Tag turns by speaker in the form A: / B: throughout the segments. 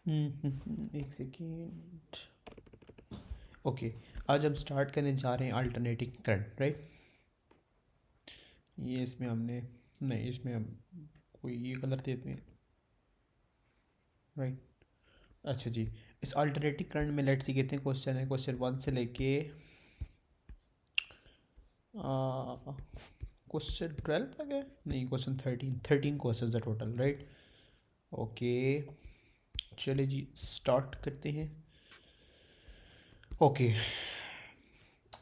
A: एक second. Okay, आज हम स्टार्ट करने जा रहे हैं अल्टरनेटिंग करंट, राइट। ये इसमें हमने नहीं, इसमें हम कोई ये कलर देते हैं, राइट। अच्छा जी, इस अल्टरनेटिंग करंट में लेट्स सी कहते हैं क्वेश्चन है, क्वेश्चन 1 से लेके क्वेश्चन 12 तक है, नहीं क्वेश्चन 13 क्वेश्चन है टोटल, राइट। ओके, चलिए जी स्टार्ट करते हैं। ओके,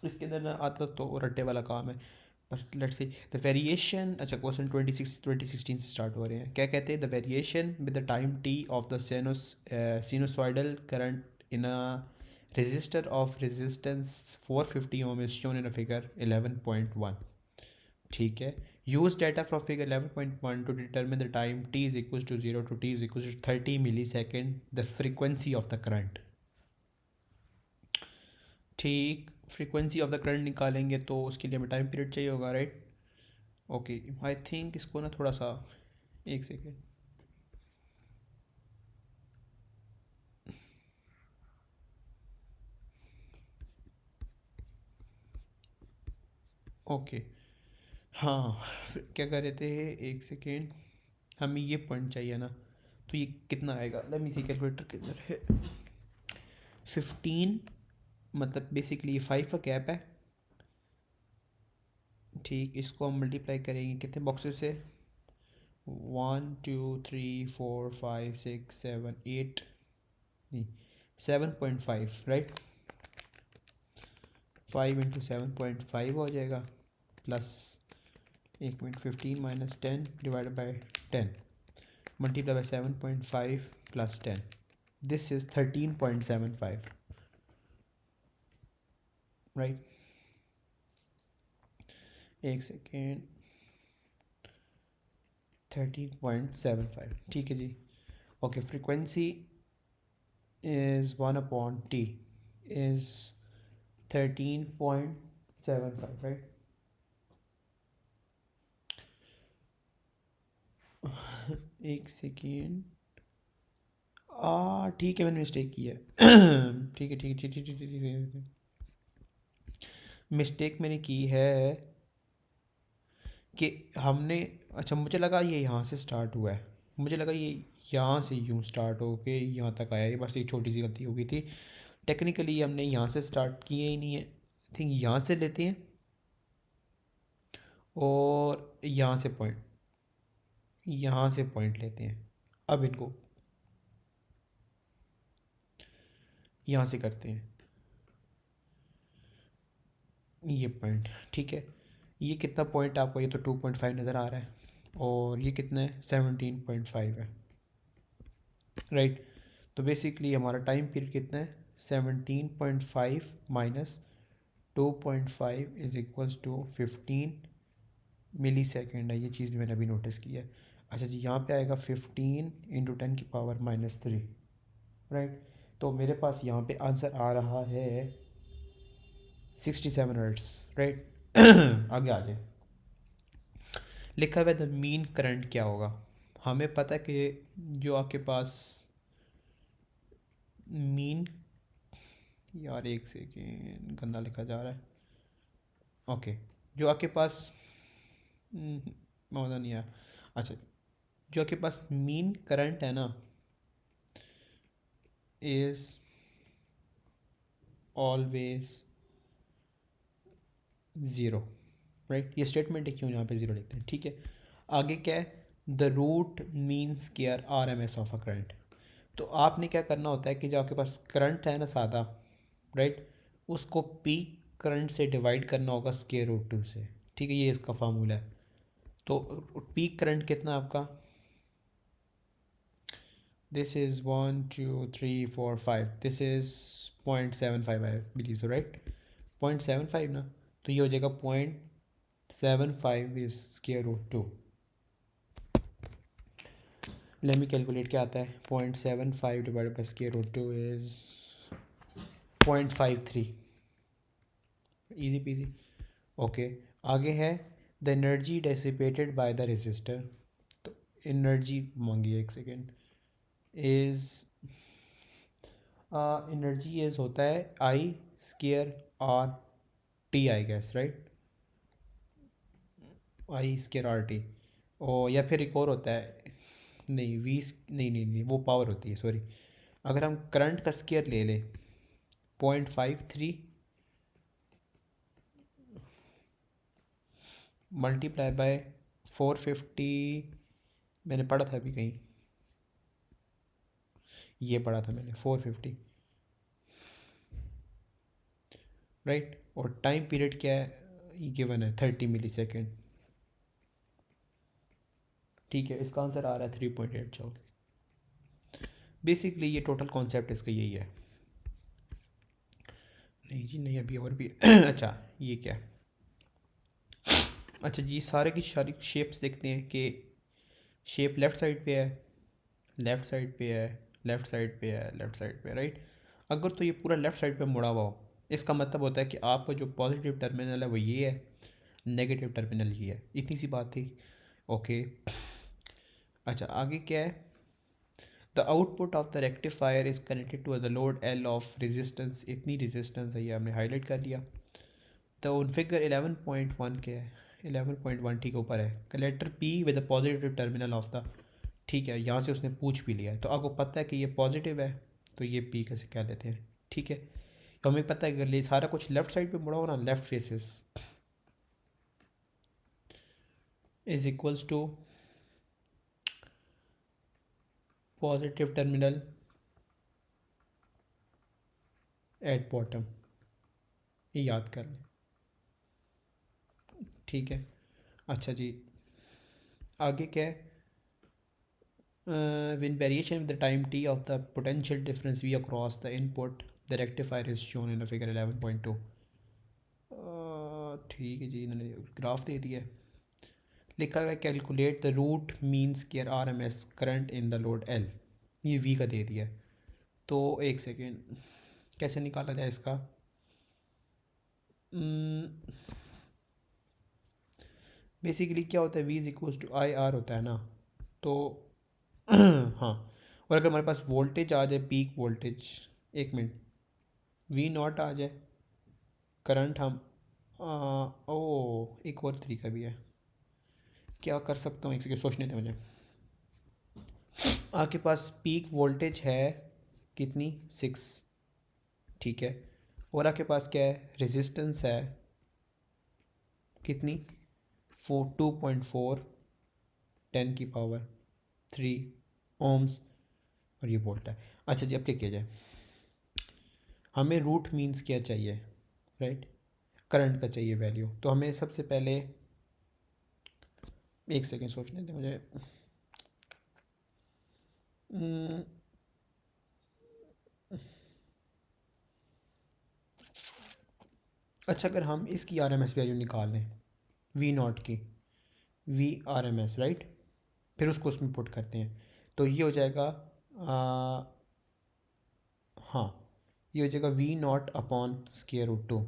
A: इसके अंदर ना आता तो रट्टे वाला काम है, पर लेट्स सी द वेरिएशन। अच्छा, क्वेश्चन 2016 से स्टार्ट हो रहे हैं। क्या कहते हैं? The variation with the time T of the sinusoidal current in a resistor of resistance 450 ohm is shown in a figure 11.1। ठीक है, use data from figure 11.1 to determine the time t is equals to 0 to t is equals to 30 millisecond the frequency of the current। ठीक, frequency of the current निकालेंगे तो उसके लिए हमें time period चाहिए होगा, राइट। ओके, आई थिंक इसको ना थोड़ा सा, एक सेकेंड। ओके, हाँ, फिर क्या कर रहे थे, एक सेकेंड। हमें ये पॉइंट चाहिए ना, तो ये कितना आएगा? लेट मी सी, कैलकुलेटर के अंदर है 15, मतलब बेसिकली ये 5 का कैप है। ठीक, इसको हम मल्टीप्लाई करेंगे कितने बॉक्सेस से? 1 2 3 4 5 6 7 8, नहीं 7.5, राइट। 5 × 7.5 हो जाएगा, plus 1 minute 15 minus 10 divided by 10 multiply by 7.5 plus 10, this is 13.75, right. एक सेकेंड, 13.75, ठीक है जी। Okay, frequency is 1/t is 13.75, right. एक सेकेंड, ठीक है, मैंने मिस्टेक की है। ठीक है, ठीक है, ठीक ठीक ठीक ठीक, मिस्टेक मैंने की है कि हमने, अच्छा मुझे लगा ये यहाँ से स्टार्ट हुआ है, मुझे लगा ये यहाँ से यूँ स्टार्ट हो के यहाँ तक आया, ये बस एक छोटी सी गलती हो गई थी। टेक्निकली हमने यहाँ से स्टार्ट किए ही नहीं है, आई थिंक यहाँ से लेते हैं और यहाँ से पॉइंट लेते हैं। अब इनको यहाँ से करते हैं ये पॉइंट, ठीक है। ये कितना पॉइंट आपको, ये तो 2.5 नज़र आ रहा है, और ये कितना है? 17.5 है, राइट। तो बेसिकली हमारा टाइम पीरियड कितना है? 17.5 minus 2.5 is equals to 15 millisecond है। ये चीज़ भी मैंने अभी नोटिस की है। अच्छा जी, यहाँ पे आएगा 15 × 10⁻³ राइट। तो मेरे पास यहाँ पे आंसर आ रहा है 67 हर्ट्स, राइट। आगे आ जाए, लिखा हुआ द मीन करंट क्या होगा। हमें पता है कि जो आपके पास मीन, यार एक सेकेंड, गंदा लिखा जा रहा है। ओके, जो आपके पास मौजूद नहीं है। अच्छा, जो आपके पास मीन करंट है ना, इज़ ऑलवेज ज़ीरो, राइट। ये स्टेटमेंट है, क्यों यहाँ पे ज़ीरो लिखते हैं, ठीक है। आगे क्या है? The root mean square RMS of a current. तो आपने क्या करना होता है कि जो आपके पास करंट है ना सादा, राइट, उसको पीक करंट से डिवाइड करना होगा स्क्वायर रूट 2 से, ठीक है। ये इसका फार्मूला है। तो पीक करंट कितना आपका? This is 1 2 3 4 5, this is 0.75 I believe so, right. 0.75 ना, तो ये हो जाएगा 0.75 is square root 2। Let me calculate क्या आता है। 0.75 divide by square root 2 is 0.53, easy peasy. Okay, आगे है the energy dissipated by the resistor. तो एनर्जी मांगी है, एक सेकेंड, इज़ एनर्जी इज होता है I square R T I gas, right, I square R T. और या फिर एक और होता है, नहीं वी, नहीं वो पावर होती है, सॉरी। अगर हम करंट का स्केयर ले लें 0.53 मल्टीप्लाई बाय 450, मैंने पढ़ा था अभी कहीं, ये पढ़ा था मैंने 450, राइट। और टाइम पीरियड क्या है, ये गिवन है 30 मिली सेकेंड। ठीक है, इसका आंसर आ रहा है 3.8 जूल। बेसिकली ये टोटल कॉन्सेप्ट इसका यही है। नहीं जी नहीं, अभी और भी अच्छा ये क्या है, अच्छा जी सारे की सारी शेप्स देखते हैं कि शेप लेफ़्ट साइड पे है, लेफ़्ट साइड पे है, लेफ़्ट साइड पे है, लेफ़्ट साइड पे है, राइट। अगर तो ये पूरा लेफ़्ट साइड पे मुड़ा हुआ हो, इसका मतलब होता है कि आपका जो पॉजिटिव टर्मिनल है वो ये है, नेगेटिव टर्मिनल ये है। इतनी सी बात थी, ओके। अच्छा आगे क्या है, the output of the rectifier is connected to the load L of resistance, इतनी रेजिस्टेंस है, ये हमने हाईलाइट कर लिया। तो फिगर 11.1 क्या है, 11.1 ठीक ऊपर है, collector P with the positive terminal of the, ठीक है, यहाँ से उसने पूछ भी लिया है, तो आपको पता है कि ये पॉजिटिव है, तो ये पी कैसे कह लेते हैं, ठीक है। तो हमें पता है कि अगर ये सारा कुछ लेफ्ट साइड पे मुड़ा हो ना, left faces is equals to positive terminal at bottom, ये याद कर लें, ठीक है। अच्छा जी आगे क्या है, when variation with the time t of the potential difference v across the input, the rectifier is shown in a figure 11.2। ठीक है जी, इन्होंने ग्राफ दे दिया है, लिखा हुआ है calculate the root mean square R M S current in the load L, ये V का दे दिया है। तो एक सेकेंड, कैसे निकाला जाए इसका, बेसिकली क्या होता है, V is equals to I R होता है ना, तो हाँ। और अगर हमारे पास वोल्टेज आ जाए, पीक वोल्टेज, एक मिनट, वी नॉट आ जाए, करंट हम ओ एक और तरीका भी है, क्या कर सकता हूँ, एक सेकेंड सोचने दें मुझे। आपके पास पीक वोल्टेज है कितनी, 6, ठीक है। और आपके पास क्या है, रेजिस्टेंस है कितनी, 2.4 10⁻³ ओम्स, और ये वोल्ट है। अच्छा जी अब क्या किया जाए, हमें रूट मीन्स क्या चाहिए, राइट, करंट का चाहिए वैल्यू। तो हमें सबसे पहले, एक सेकेंड सोचने दें मुझे, हम्म, अच्छा अगर हम इसकी आर एम एस वैल्यू निकाल लें, वी नॉट की, V R M S, right, फिर उसको उसमें पुट करते हैं, तो ये हो जाएगा हाँ, ये हो जाएगा V naught upon square root 2।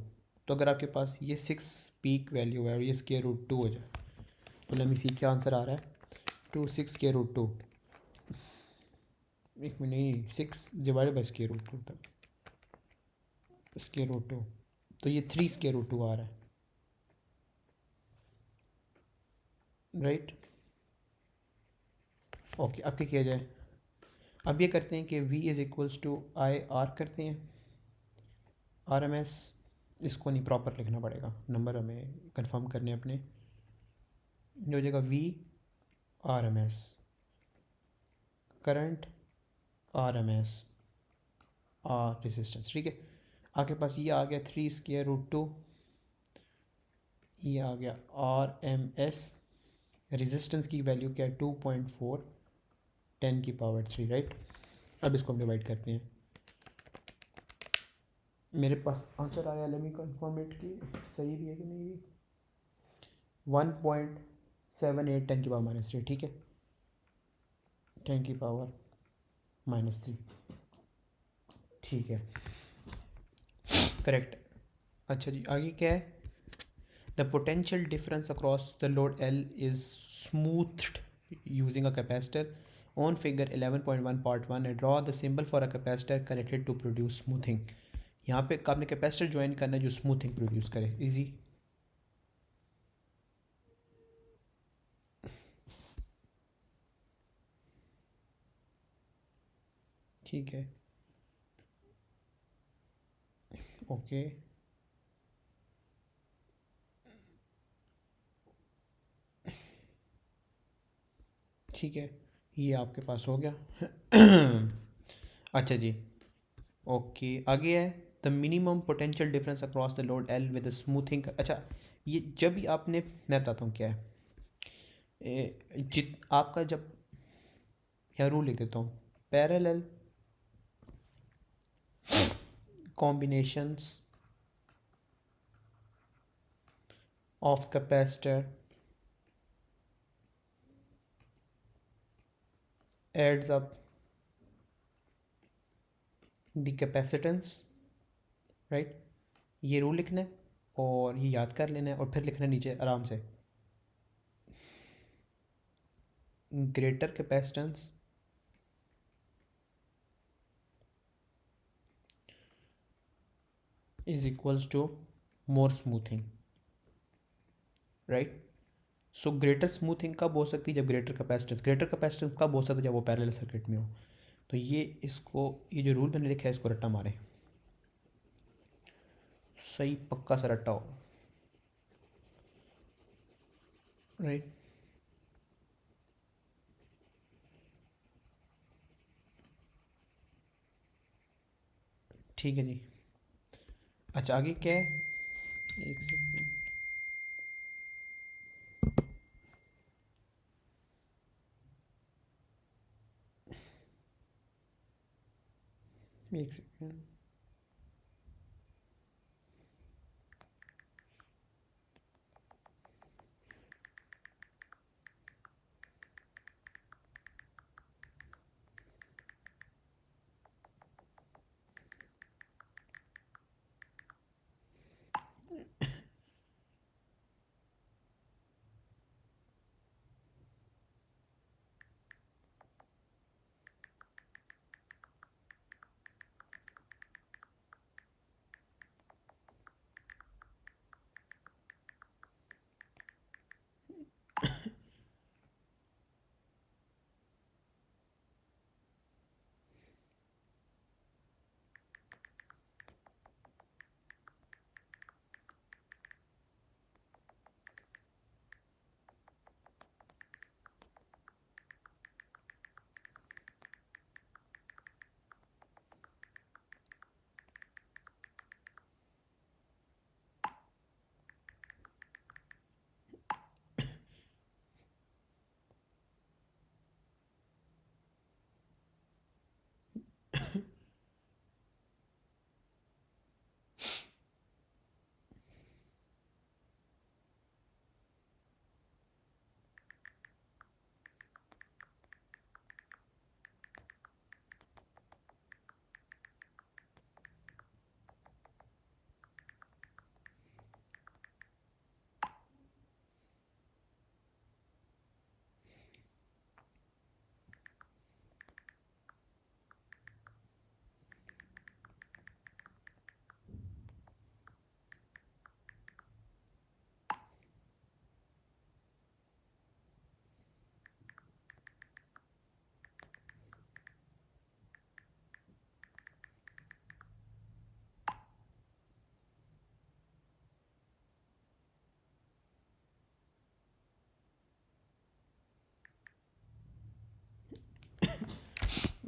A: तो अगर आपके पास ये 6 पीक वैल्यू है और ये स्क्वायर रूट 2 हो जाए, तो लेट मी सी क्या आंसर आ रहा है, 6 स्क्वायर रूट 2, एक मिनट, नहीं 6 डिवाइडेड बाई स्क्वायर रूट 2 तक, स्क्वायर रूट 2, तो ये 3 स्क्वायर रूट 2 आ रहा है, राइट। ओके अब क्या किया जाए, अब ये करते हैं कि v is equals to I R करते हैं, आर एम एस, इसको नहीं प्रॉपर लिखना पड़ेगा, नंबर हमें कंफर्म करने अपने, ये हो जाएगा v R M S current R M S R resistance, ठीक है। आपके पास ये आ गया 3 स्क्वायर रूट 2, ये आ गया आर एम एस, रेजिस्टेंस की वैल्यू क्या है 2.4 10⁻³ राइट। अब इसको हम डिवाइड करते हैं, मेरे पास आंसर आया, लेट मी कंफर्म इट कि सही भी है कि नहीं भी, 1.78 10⁻³ ठीक है, 10⁻³ ठीक है, करेक्ट। अच्छा जी आगे क्या है, the potential difference across the load L is smoothed using a capacitor, on figure 11.1 part 1 draw the symbol for a capacitor connected to produce smoothing. यहाँ पे आपने कैपेसिटर ज्वाइन करना है जो स्मूथिंग प्रोड्यूस करे। इजी। ठीक है, ओके, ठीक है, ये आपके पास हो गया। अच्छा जी, ओके, आगे है the minimum potential difference across the load L with smoothing. अच्छा, ये जब भी आपने, मैं बताता हूँ क्या है। जित आपका जब, यहाँ रूल लिख देता हूँ, parallel combinations of capacitor adds up the capacitance, right. ये रूल लिखना है और ये याद कर लेना है और फिर लिखना है नीचे आराम से, greater capacitance is equals to more smoothing, right. So greater smoothing कब हो सकती है, जब ग्रेटर कैपेसिटेंस कब हो सकता है, जब वो पैरेलल सर्किट में हो। तो ये इसको, ये जो रूल मैंने लिखा है इसको रट्टा मारें, सही पक्का सा रट्टा हो, राइट। ठीक है जी। अच्छा, आगे क्या है, एक सेकेंड, एक सेकेंड।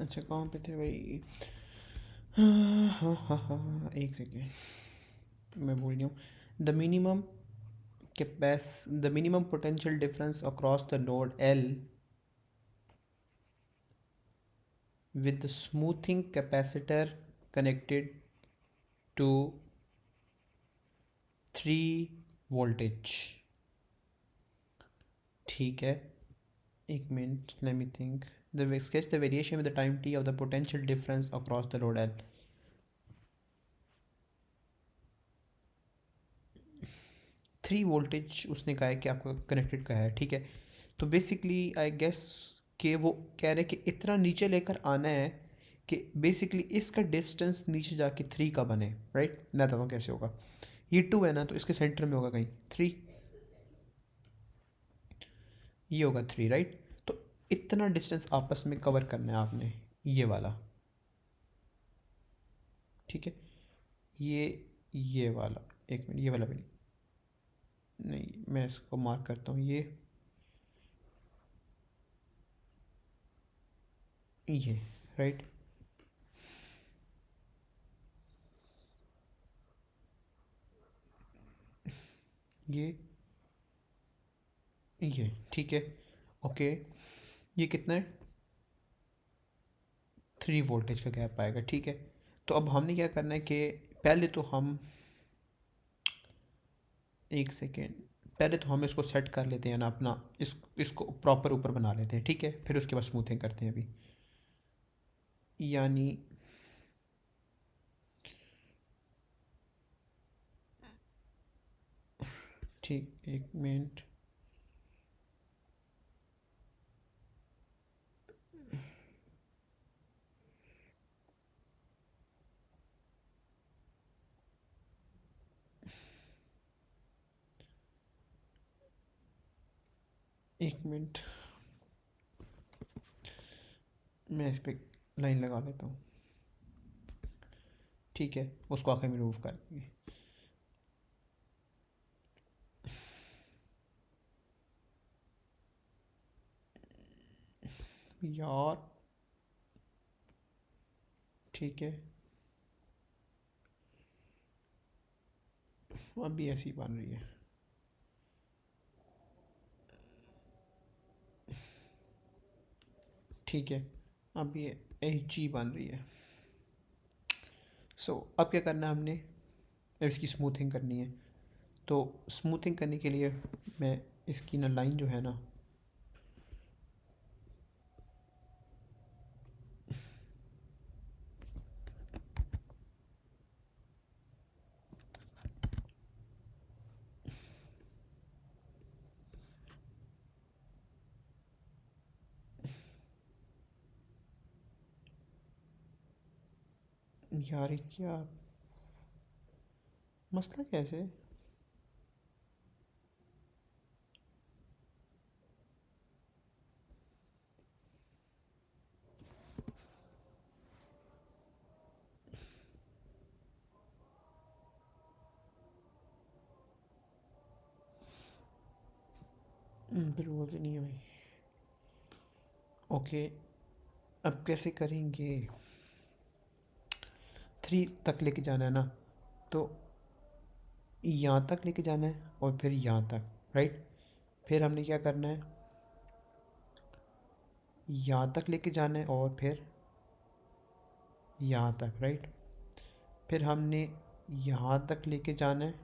A: अच्छा, कहाँ पे थे भाई, हाँ हाँ हाँ हाँ, एक सेकेंड, मैं भूल गया हूँ। The minimum the minimum potential difference across the node L with the smoothing capacitor connected to 3 voltage। ठीक है, एक minute, let me think। sketch the variation with the time t of the potential difference across the node L। 3 voltage उसने कहा है कि आपका connected का है, ठीक है। तो बेसिकली आई गेस कि वो कह रहे हैं कि इतना नीचे लेकर आना है कि बेसिकली इसका डिस्टेंस नीचे जाके 3 का बने, राइट। मैं बताता हूँ कैसे होगा। ये 2 है ना, तो इसके सेंटर में होगा कहीं 3, ये होगा 3, राइट। तो इतना डिस्टेंस आपस में कवर करना है आपने, ये वाला, ठीक है। ये वाला, एक मिनट, ये वाला भी नहीं, मैं इसको मार्क करता हूँ, ये राइट। ये ठीक है, ओके। ये कितना है, 3 वोल्टेज का गैप आएगा, ठीक है। तो अब हमने क्या करना है कि पहले तो हम, एक सेकेंड, पहले तो हम इसको सेट कर लेते हैं ना अपना, इसको प्रॉपर ऊपर बना लेते हैं, ठीक है। फिर उसके बाद स्मूथिंग करते हैं अभी, यानी ठीक, एक मिनट, एक मिनट, मैं इस पर लाइन लगा लेता हूँ, ठीक है। उसको आखिर में रिमूव कर देंगे यार, ठीक है। अभी ऐसी बन रही है, ठीक है। अब ये एच जी बन रही है। अब क्या करना है हमने, अब इसकी स्मूथिंग करनी है। तो स्मूथिंग करने के लिए मैं इसकी ना लाइन जो है ना, यार ये क्या मसला कैसे, फिर वो तो नहीं है भाई। ओके, अब कैसे करेंगे, 3 तक लेके जाना है ना, तो यहाँ तक लेके जाना है और फिर यहाँ तक, राइट। फिर हमने क्या करना है, यहाँ तक लेके जाना है और फिर यहाँ तक, राइट। फिर हमने यहाँ तक लेके जाना है,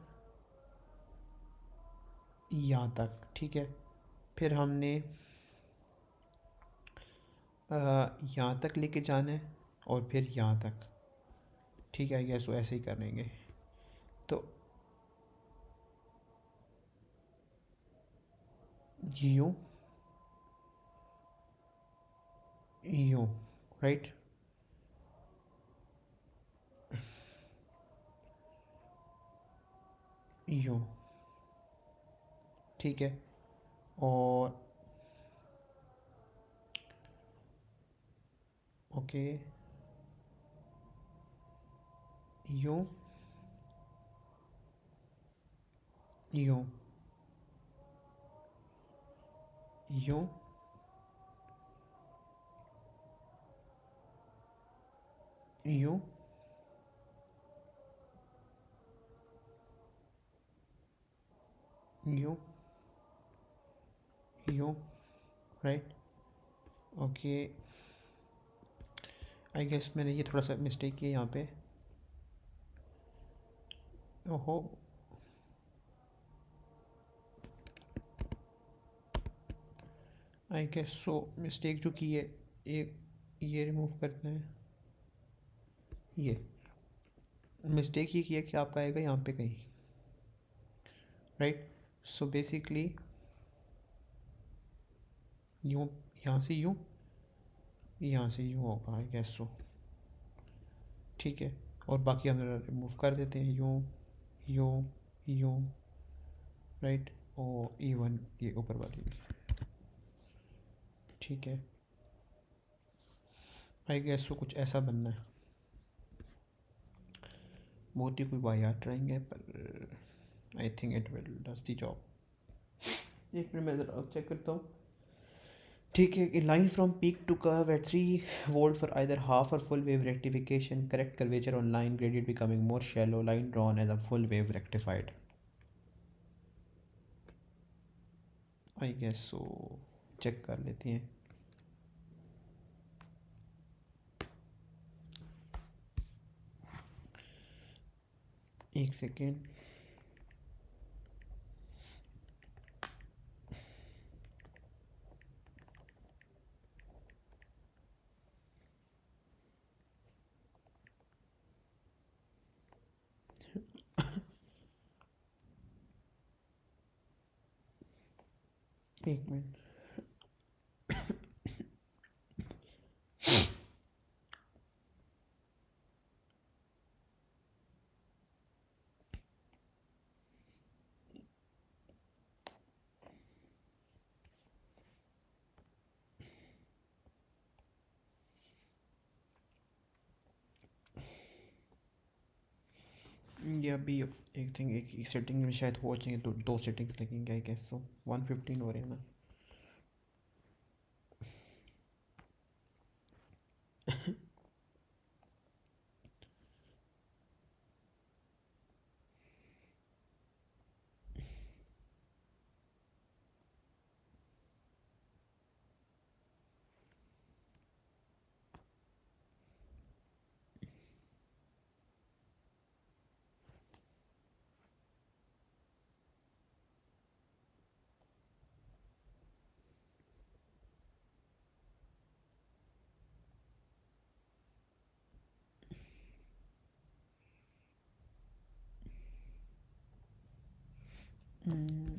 A: यहाँ तक, ठीक है। फिर हमने यहाँ तक लेके जाना है और फिर यहाँ तक, ठीक है। गैस वो ऐसे ही करेंगे। तो यूँ, यूँ, राइट, यूँ, ठीक है। और ओके, यूँ, यूँ, यूँ, यूँ, यूँ, यूँ, राइट, ओके। आई गेस मैंने ये थोड़ा सा मिस्टेक किया यहाँ पे, ओहो। आई गेस सो मिस्टेक जो की है, एक ये रिमूव करते हैं, ये मिस्टेक ये किया कि आपका आएगा यहाँ पे कहीं, राइट। सो बेसिकली यूँ, यहाँ से यूँ, यहाँ से यूँ होगा, आई गेस सो। ठीक है, और बाकी हम रिमूव कर देते हैं, यूँ यूँ यूँ, राइट। और इवन ये ऊपर वाली भी, ठीक है। आई गेस सो कुछ ऐसा बनना है। बहुत ही कोई वाहियात ड्राइंग है, पर I think it will does the job. एक मिनट मैं ज़रा चेक करता हूँ। ठीक है, line from peak to curve at 3 volt for either half और full wave rectification, correct curvature on line gradient becoming more shallow, line drawn as a full wave rectified. I guess so, check कर लेते हैं। एक second. एक minute. ये अभी एक thing, एक सेटिंग में शायद हो चाहिए, तो दो सेटिंग्स लगेंगे आई गेस सो। 115 हो रहे हैं ना।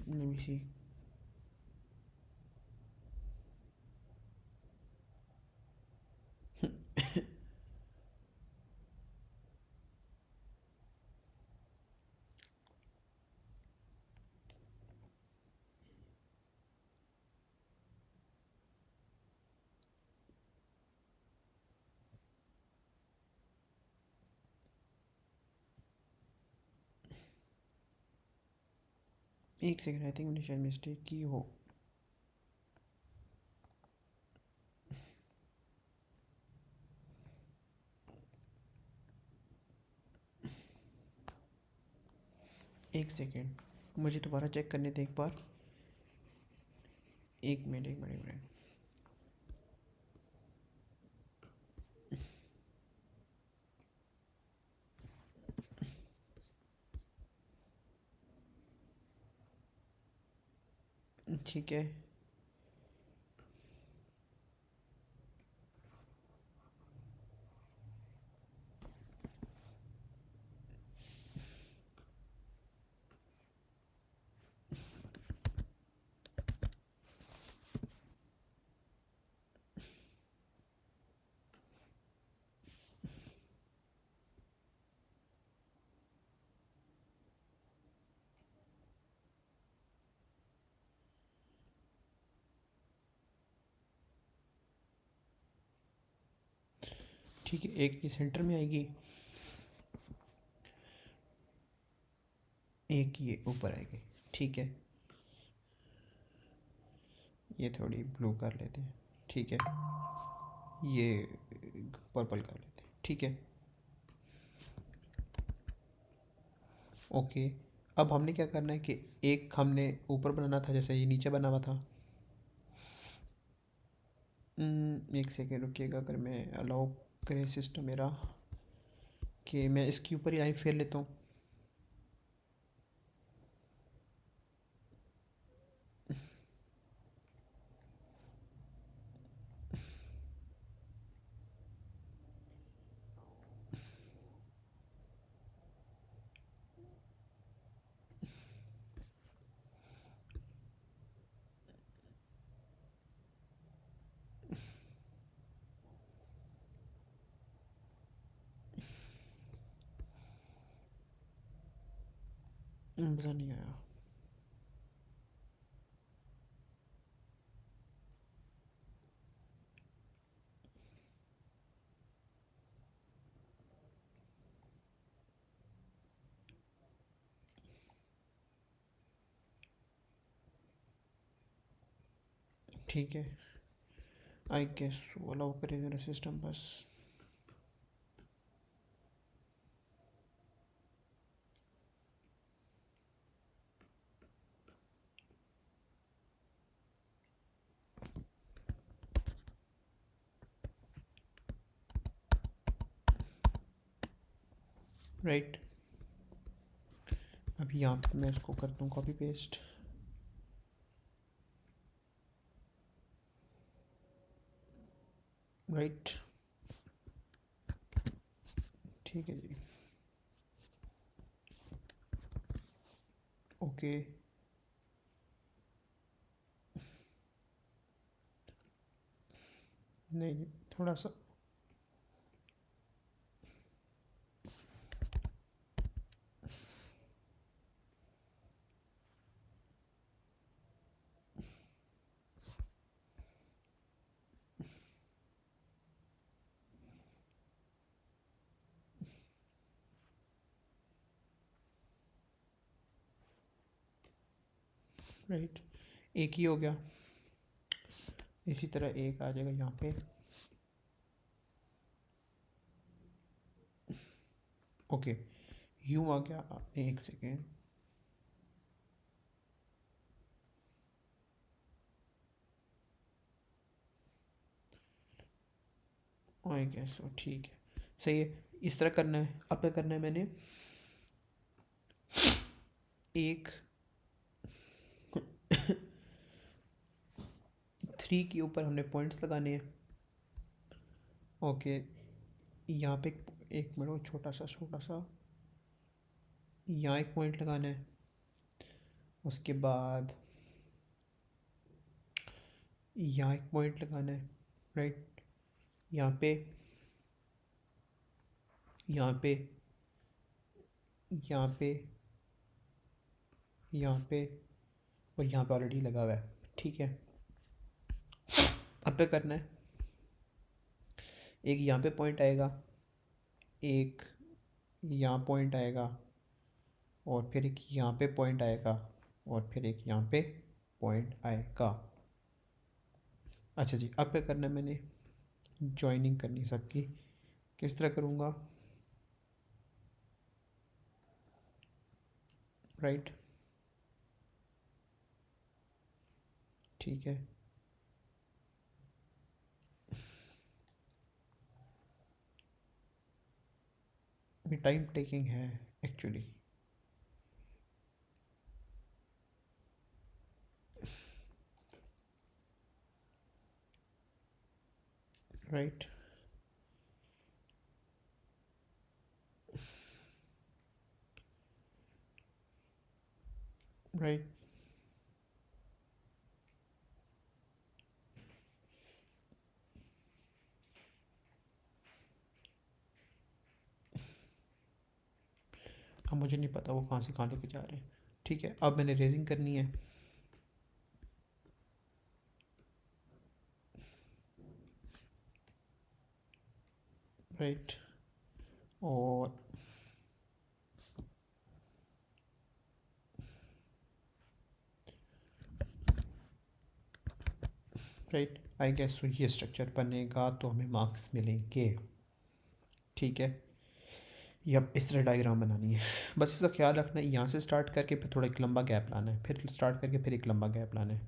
A: let me see। एक सेकेंड, आई थिंक मैंने शायद मिस्टेक की हो। एक सेकेंड, मुझे दोबारा चेक करने दे एक बार। एक मिनट एक मिनट एक मिनट। ठीक है। ठीक है, एक ये सेंटर में आएगी, एक ये ऊपर आएगी। ठीक है, ये थोड़ी ब्लू कर लेते हैं। ठीक है, ये पर्पल कर लेते हैं। ठीक है, ओके। अब हमने क्या करना है कि एक हमने ऊपर बनाना था जैसे ये नीचे बना हुआ था। एक सेकेंड रुकिएगा, अगर मैं अलाउ करे सिस्टम मेरा कि मैं इसके ऊपर ही लाइन फेर लेता हूँ। मज़ा नहीं आया। ठीक है, आई गेस अलाउ करे मेरा सिस्टम बस। राइट, अभी यहाँ पे मैं इसको करता हूँ कॉपी पेस्ट। राइट, ठीक है जी। ओके, नहीं थोड़ा सा। राइट, एक ही हो गया। इसी तरह एक आ जाएगा यहाँ पे। ओके, यूँ आ गया। एक सेकेंड, आई गेस ठीक है, सही है। इस तरह करना है। अब क्या करना है मैंने, एक थ्री के ऊपर हमने पॉइंट्स लगाने हैं। ओके, यहाँ पे एक मिनट, छोटा सा यहाँ एक पॉइंट लगाना है। उसके बाद यहाँ एक पॉइंट लगाना है। राइट, यहाँ पे, यहाँ पे, यहाँ पे, यहाँ पे, और यहाँ पे ऑलरेडी लगा हुआ है। ठीक है, अब क्या करना है, एक यहाँ पे पॉइंट आएगा, एक यहाँ पॉइंट आएगा, और फिर एक यहाँ पे पॉइंट आएगा, और फिर एक यहाँ पे पॉइंट आएगा। अच्छा जी, अब क्या करना है मैंने, जॉइनिंग करनी है सबकी। किस तरह करूँगा, राइट, ठीक है। अभी टाइम टेकिंग है एक्चुअली। राइट, राइट, अब मुझे नहीं पता वो कहाँ से कहाँ लेके जा रहे हैं। ठीक है, अब मैंने रेजिंग करनी है। राइट, और राइट, आई गेस ये स्ट्रक्चर बनेगा तो हमें मार्क्स मिलेंगे। ठीक है, ये अब इस तरह डायग्राम बनानी है। बस इसका ख्याल रखना है, यहाँ से स्टार्ट करके फिर थोड़ा एक लंबा गैप लाना है, फिर स्टार्ट करके फिर एक लंबा गैप लाना है।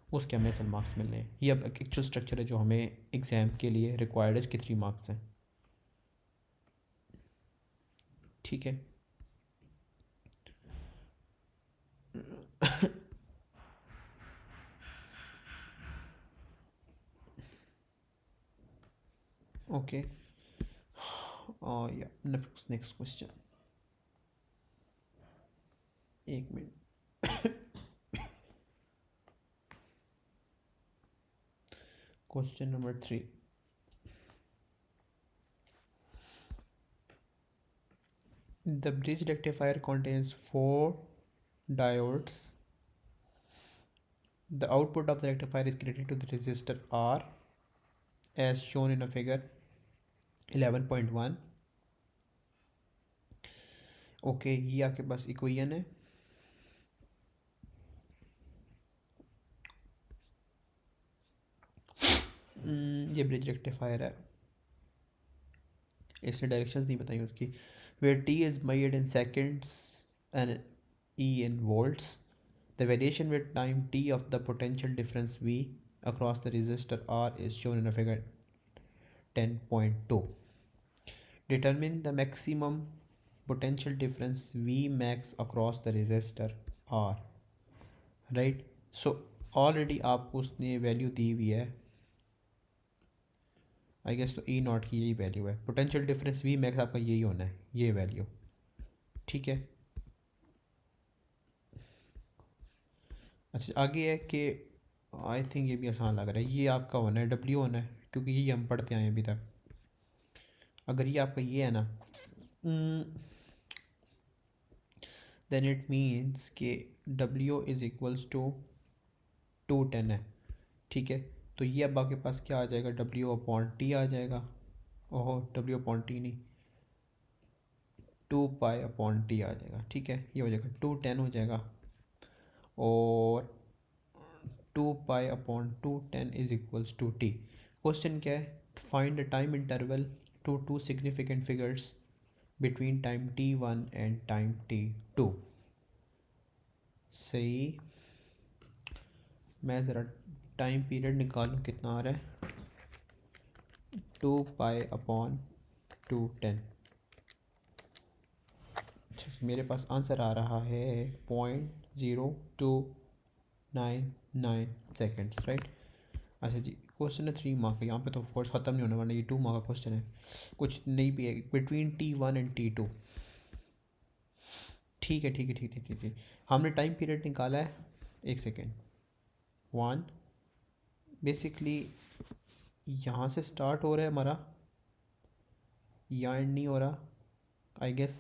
A: उसके हमें असल मार्क्स मिलने हैं। ये अब एक्चुअल स्ट्रक्चर है जो हमें एग्ज़ाम के लिए रिक्वायर्ड है। इसके 3 मार्क्स हैं। ठीक है, ओके, या नेक्स्ट क्वेश्चन, एक minute. Question number 3, the bridge rectifier contains 4 diodes. The output of the rectifier is created to the resistor R as shown in a figure 11.1. Okay, ये आपके पास इक्वेशन है. ये ब्रिज रेक्टिफायर है, इसने directions नहीं बताई उसकी. Where T is measured in seconds and E in volts. The variation with time t of the potential difference V across the resistor R is shown in a figure 10.2. Determine the maximum potential difference V max across the resistor R. Right? So already आपको उसने value दी हुई है, I guess तो ई not की यही value है. Potential difference V max आपका यही होना है, ये वैल्यू. ठीक है. अच्छा, आगे है कि आई थिंक ये भी आसान लग रहा है. ये आपका होना है डब्ल्यू होना है, क्योंकि ये हम पढ़ते आए हैं अभी तक. अगर ये आपका ये है ना, देन इट मीन्स कि डब्ल्यू इज़ इक्वल्स टू 210 है. ठीक है. तो ये अब आपके पास क्या आ जाएगा, डब्ल्यू अपॉन टी आ जाएगा. ओहो, डब्ल्यू अपॉन टी नहीं, 2 पाई अपॉन टी आ जाएगा. ठीक है. ये हो जाएगा 210 हो जाएगा. और 2 pi upon 210 is equals to T. Question क्या है, find the time interval to two significant figures between time t1 and time t2. सही. मैं ज़रा टाइम पीरियड निकालूँ कितना आ रहा है. 2 पाई अपॉन 210. अच्छा, मेरे पास आंसर आ रहा है 0.0299 सेकेंड्स. राइट. अच्छा जी, क्वेश्चन है 3 मार्क का. यहाँ पे तो कोर्स ख़त्म नहीं होने वाला, ये 2 मार्क का क्वेश्चन है. कुछ नहीं भी है. Between t1 and t2. ठीक है ठीक है ठीक है ठीक है. हमने टाइम पीरियड निकाला है, एक सेकेंड. 1 बेसिकली यहाँ से स्टार्ट हो रहा है हमारा, यहाँ एंड नहीं हो रहा आई गेस.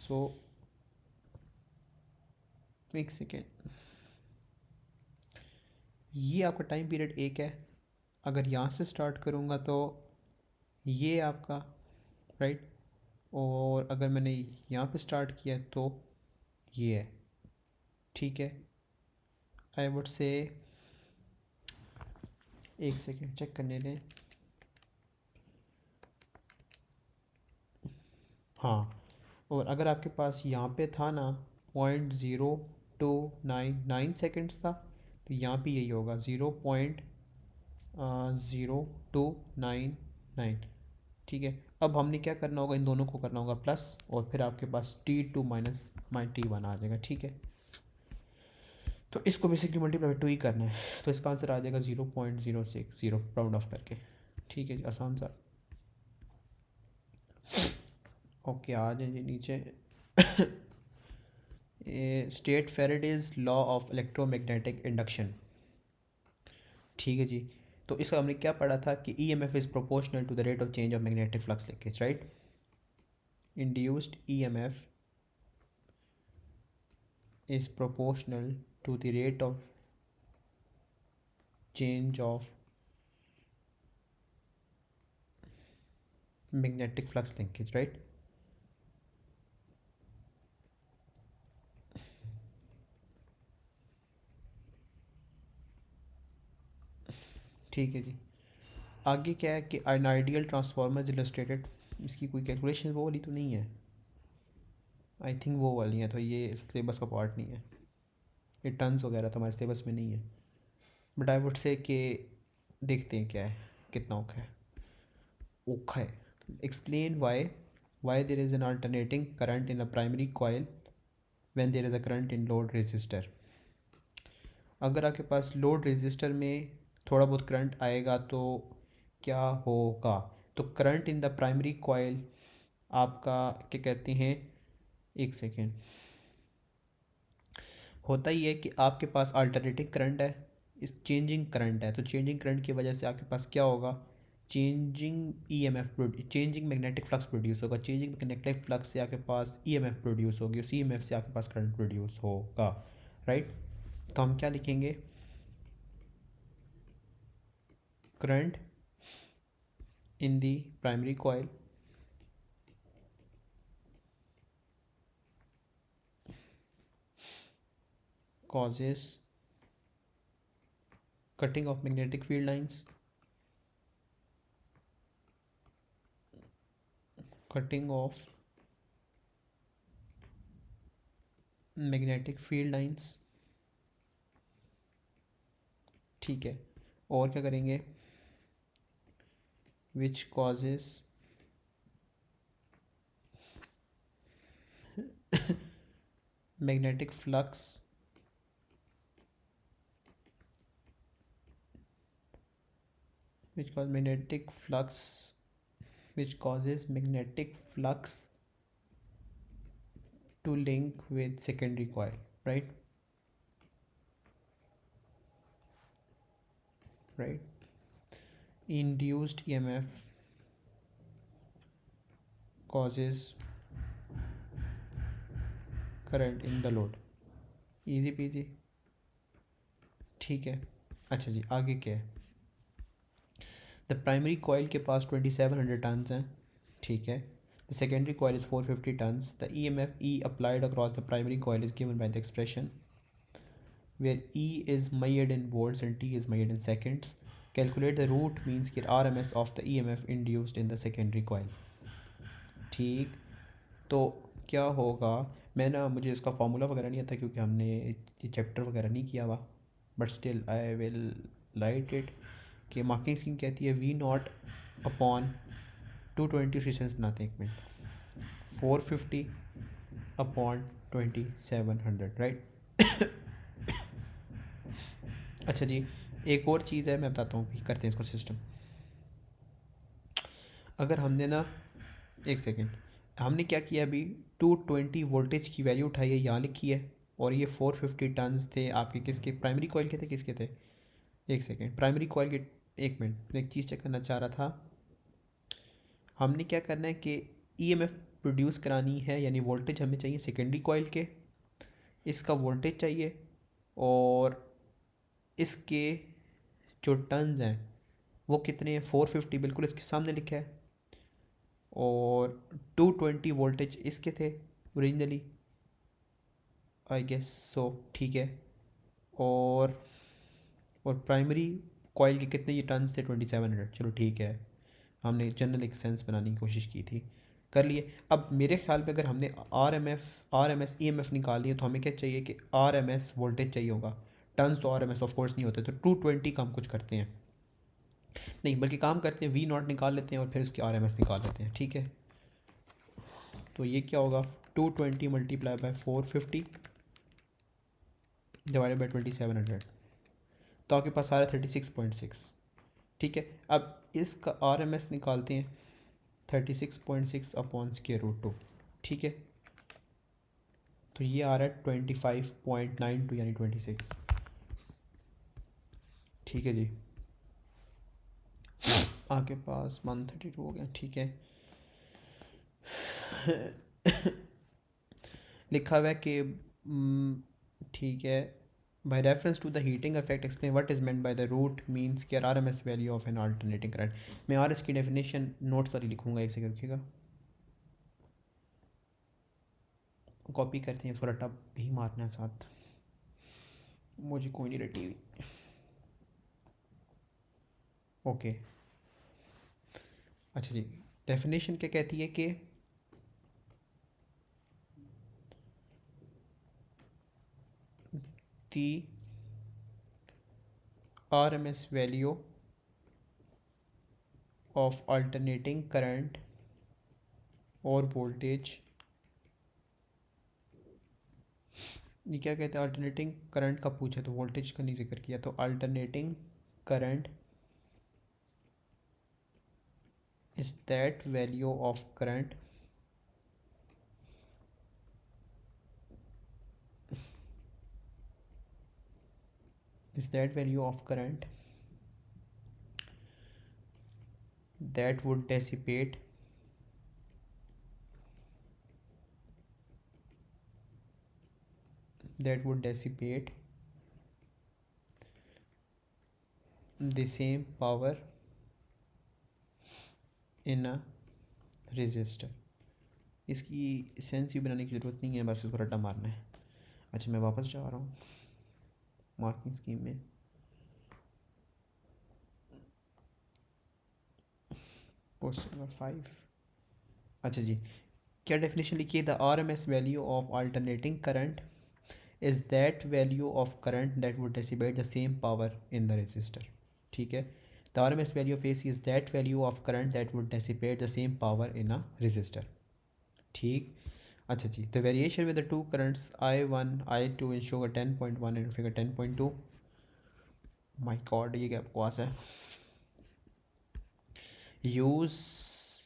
A: सो एक सेकेंड, ये आपका टाइम पीरियड एक है. अगर यहाँ से स्टार्ट करूँगा तो ये आपका, राइट. और अगर मैंने यहाँ पे स्टार्ट किया तो ये है. ठीक है. आई वुड से, एक सेकेंड चेक करने दें. हाँ. और अगर आपके पास यहाँ पे था ना 0.0299 सेकेंड्स था, तो यहाँ पे यही होगा 0.0299. ठीक है. अब हमने क्या करना होगा, इन दोनों को करना होगा प्लस, और फिर आपके पास t2 माइनस t1 आ जाएगा. ठीक है. तो इसको बेसिकली मल्टीप्लाई 2 ही करना है, तो इसका आंसर आ जाएगा 0.060 राउंड ऑफ करके. ठीक है जी, आसान सा. ओके, आ जाए जी नीचे. State Faraday's law of electromagnetic induction. ठीक है जी. तो इसका हमने क्या पढ़ा था कि EMF is proportional to the rate of change of magnetic flux linkage. Right. Induced EMF is proportional to the rate of change of magnetic flux linkage. Right. ठीक है जी. आगे क्या है कि an ideal transformer is illustrated. इसकी कोई calculation वो वाली तो नहीं है, आई थिंक वो वाली है, तो ये सिलेबस का पार्ट नहीं है. ये टर्न्स वगैरह तो हमारे सिलेबस में नहीं है. बट आई वुड से कि देखते हैं क्या है, कितना औखा है. औखा है. Explain why there is an alternating current in a primary coil when there is a current in load resistor. अगर आपके पास लोड रेजिस्टर में थोड़ा बहुत करंट आएगा तो क्या होगा. तो current in the primary coil आपका क्या कहते हैं, एक सेकेंड, होता ही है कि आपके पास अल्टरनेटिंग करंट है, इस चेंजिंग करंट है. तो चेंजिंग करंट की वजह से आपके पास क्या होगा, changing EMF, changing magnetic flux produce होगा. चेंजिंग मैग्नेटिक फ्लक्स से आपके पास EMF प्रोड्यूस होगी, उस EMF से आपके पास करंट प्रोड्यूस होगा. राइट। तो हम क्या लिखेंगे, current in the primary coil causes cutting of magnetic field lines, cutting of magnetic field lines, ठीक है। और क्या करेंगे, which causes magnetic flux which cause magnetic flux which causes magnetic flux to link with secondary coil, right? Right. Induced EMF causes current in the load, easy peasy, ठीक है। अच्छा जी, आगे क्या है, द प्राइमरी कॉइल के पास 2700 turns हैं, ठीक है। The secondary coil is 450 turns, the E M F E applied across the primary coil is given by the expression where E is measured in volts and T is measured in seconds. Calculate the root means कि RMS of the EMF induced in the secondary coil. ठीक, तो क्या होगा, मैं ना, मुझे इसका formula वगैरह नहीं आता क्योंकि हमने ये चैप्टर वगैरह नहीं किया हुआ, but still I will write it कि मार्किंग स्कीम कहती है V नॉट अपॉन 220, उसकी सेंस बनाते हैं एक मिनट, 450 अपॉन 2700, राइट। अच्छा जी, एक और चीज़ है मैं बताता हूँ, करते हैं इसको सिस्टम। अगर हमने ना, एक सेकेंड, हमने क्या किया अभी, 220 वोल्टेज की वैल्यू उठाई है, यहाँ लिखी है, और ये 450 टन्स थे आपके, किसके, प्राइमरी कॉइल के थे, किसके थे, एक सेकेंड, प्राइमरी कॉइल के, एक मिनट, एक चीज़ चेक करना चाह रहा था। हमने क्या करना है कि ईएमएफ प्रोड्यूस करानी है, यानी वोल्टेज हमें चाहिए सेकेंडरी कॉइल के, इसका वोल्टेज चाहिए, और इसके जो टन्स हैं वो कितने हैं, 450, बिल्कुल इसके सामने लिखा है, और 220 वोल्टेज इसके थे ओरिजिनली, आई गेस सो, ठीक है। और प्राइमरी कॉइल के कितने ये टर्न्स थे, 2700, चलो ठीक है, हमने जनरल एक सेंस बनाने की कोशिश की थी, कर लिए। अब मेरे ख्याल में अगर हमने R M S E M F निकाल लिए तो हमें क्या चाहिए कि आर एम एस वोल्टेज चाहिए होगा, टर्न्स तो R M S of course नहीं होते, तो 220 का हम कुछ करते हैं, नहीं बल्कि काम करते हैं, वी नॉट निकाल लेते हैं और फिर उसकी आर एम एस निकाल लेते हैं, ठीक है। तो ये क्या होगा, 220 मल्टीप्लाई बाय 450 डिवाइडेड बाई 2700, तो आपके पास आ रहा है 36.6, ठीक है। अब इसका आर एम एस निकालते हैं, 36.6 अपॉन स्क्वायर रूट 2, ठीक है। तो ये आ रहा है 25.92 यानी 26, ठीक है जी। आपके पास 132 हो गया, ठीक है। लिखा हुआ है कि ठीक है, by reference to the heating effect explain what is meant by the root means के R M S value of an alternating current. मैं और इसकी डेफिनेशन नोट्स वाली लिखूंगा, एक सेकंड रखिएगा, कॉपी करते हैं, थोड़ा टप भी मारना है साथ, मुझे कोई नहीं रटी हुई, ओके। अच्छा जी, डेफिनेशन क्या कहती है कि the R M S value of alternating current और वोल्टेज, ये क्या कहते हैं, अल्टरनेटिंग करंट का पूछा तो वोल्टेज का नहीं जिक्र किया, तो alternating current is that value of current is that value of current that would dissipate that would dissipate the same power in a resistor. इसकी सेंस भी बनाने की ज़रूरत नहीं है, बस इसको रट्टा मारना है। अच्छा मैं वापस जा रहा हूँ मार्किंग स्कीम में। Question number 5। अच्छा जी, क्या डेफिनेशन लिखिए? The RMS value of alternating current is that value of current that would dissipate the same power in the resistor. ठीक है, the RMS value of AC is that value of current that would dissipate the same power in a resistor. ठीक। अच्छा जी, the variation with the two currents I1 I2 in figure 10.1 and figure 10.2। My god ये क्या बकवास है। Use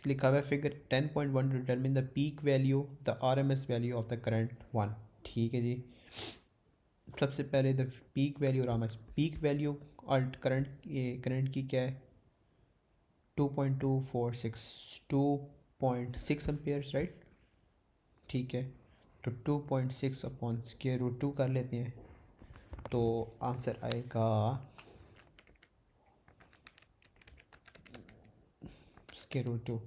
A: लिखा हुआ है figure 10.1 to determine the peak value the RMS value of the current 1। ठीक है जी, सबसे पहले द पीक वैल्यू और RMS पीक वैल्यू अल्ट करंट की क्या है? 2.246 2.6 एम्पियर्स, राइट। ठीक है, तो 2.6 अपॉन स्क्वायर रूट 2 कर लेते हैं, तो आंसर आएगा स्क्वायर रूट 2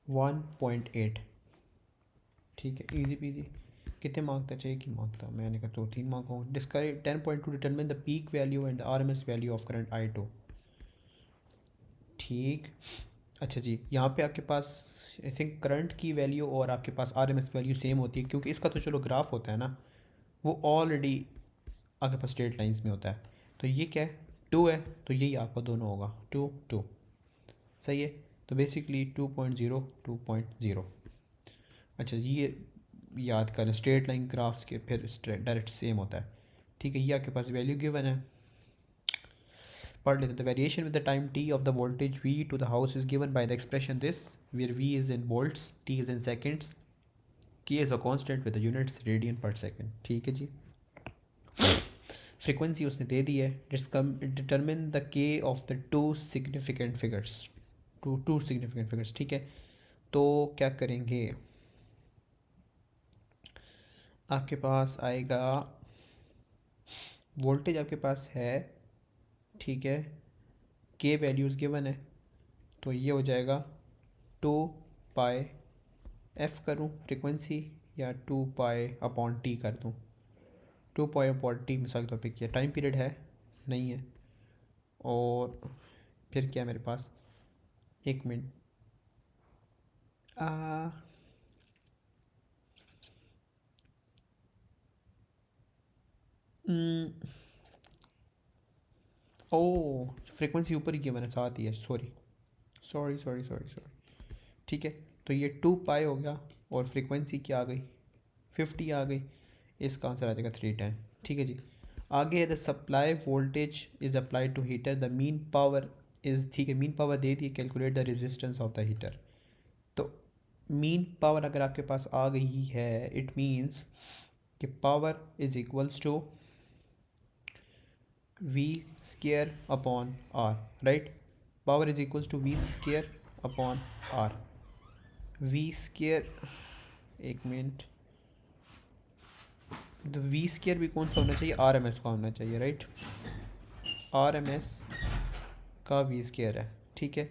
A: 1.8। ठीक है, इजी पीजी। कितने मार्क था चाहिए कि मार्क था? मैंने कहा 2-3 मार्क होंगे। Discuss 10.2 determine the peak value and the RMS value of current I2। ठीक। अच्छा जी, यहाँ पे आपके पास आई थिंक करंट की वैल्यू और आपके पास RMS वैल्यू सेम होती है, क्योंकि इसका तो चलो ग्राफ होता है ना, वो ऑलरेडी आपके पास स्ट्रेट लाइंस में होता है। तो ये क्या है? 2 है, तो यही आपका दोनों होगा 2 2। सही है, तो बेसिकली 2.0 2.0। अच्छा ये याद करें, स्ट्रेट लाइन ग्राफ्स के फिर डायरेक्ट सेम होता है। ठीक है, ये आपके पास वैल्यू गिवन है, पढ़ लेते। The variation with the time t of the voltage V to the house is given by the expression this, where V is in volts, t is in seconds, k is a constant with the units radian per second. ठीक है जी, frequency उसने दे दी है। Determine the k of the two significant figures, two significant figures. ठीक है, तो क्या करेंगे, आपके पास आएगा वोल्टेज आपके पास है, ठीक है, के वैल्यूज़ गिवन है, तो ये हो जाएगा 2 पाई एफ करूँ फ्रिक्वेंसी, या 2 पाई अपॉन टी कर दूँ। 2 पाई अपॉन टी मिसाल के तौर पे किया, टाइम पीरियड है नहीं है, और फिर क्या मेरे पास, एक मिनट, ओ फ्रिक्वेंसी ऊपर ही गिवन है, साथ ही है, sorry sorry sorry sorry sorry. ठीक है, तो ये 2 पाई हो गया, और फ्रिक्वेंसी क्या आ गई, 50 आ गई। इसका आंसर आ जाएगा 310। ठीक है जी, आगे है the supply voltage is applied to heater, the mean power is, ठीक है, मीन पावर दे दी, calculate the resistance of the heater. तो मीन पावर अगर आपके पास आ गई है, इट मीन्स कि power is equals to V square upon R, right. Power is equals to V square upon R। V square, एक मिनट, तो वी स्केयर भी कौन सा होना चाहिए, RMS का होना चाहिए, राइट। RMS का वी स्केयर है, ठीक है,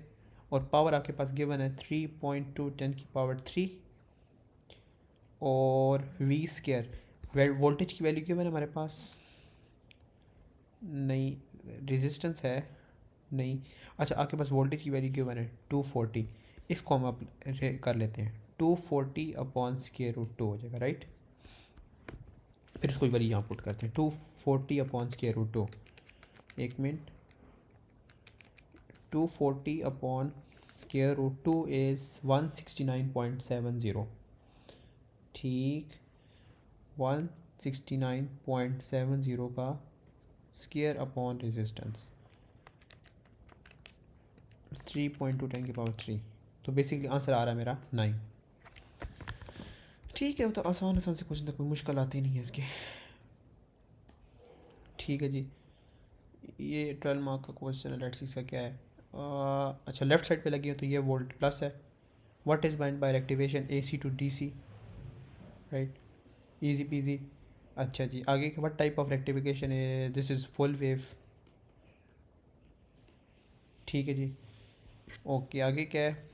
A: और पावर आपके पास गिवन है 3.2 10⁻³ और वी स्केयर वोल्टेज की वैल्यू गिवन है हमारे पास, नहीं रेजिस्टेंस है नहीं। अच्छा आपके पास वोल्टेज की वैल्यू गिवन है 240, इसको हम कर लेते हैं 240 अपॉन स्केयर रूट 2 हो जाएगा, राइट। फिर इसको एक बार यहाँ पुट करते हैं 240 अपॉन स्केयर रूट 2, एक minute, 240 upon square root 2 is 169.70, ठीक, 169.70 का स्केयर अपॉन रेजिस्टेंस 3.2 10⁻³, तो बेसिकली आंसर आ रहा है मेरा 9। ठीक है, वो तो आसान से क्वेश्चन, कोई मुश्किल आती नहीं है इसकी। ठीक है जी, ये 12 मार्क का क्वेश्चन है, लेट्स सी इसका क्या है। अच्छा लेफ्ट साइड पे लगी है, तो ये वोल्ट प्लस है। What is mind by activation AC to DC, right, easy peasy. अच्छा जी, आगे व्हाट टाइप ऑफ रेक्टिफिकेशन है? This is full wave. ठीक है जी। ओके, आगे क्या है?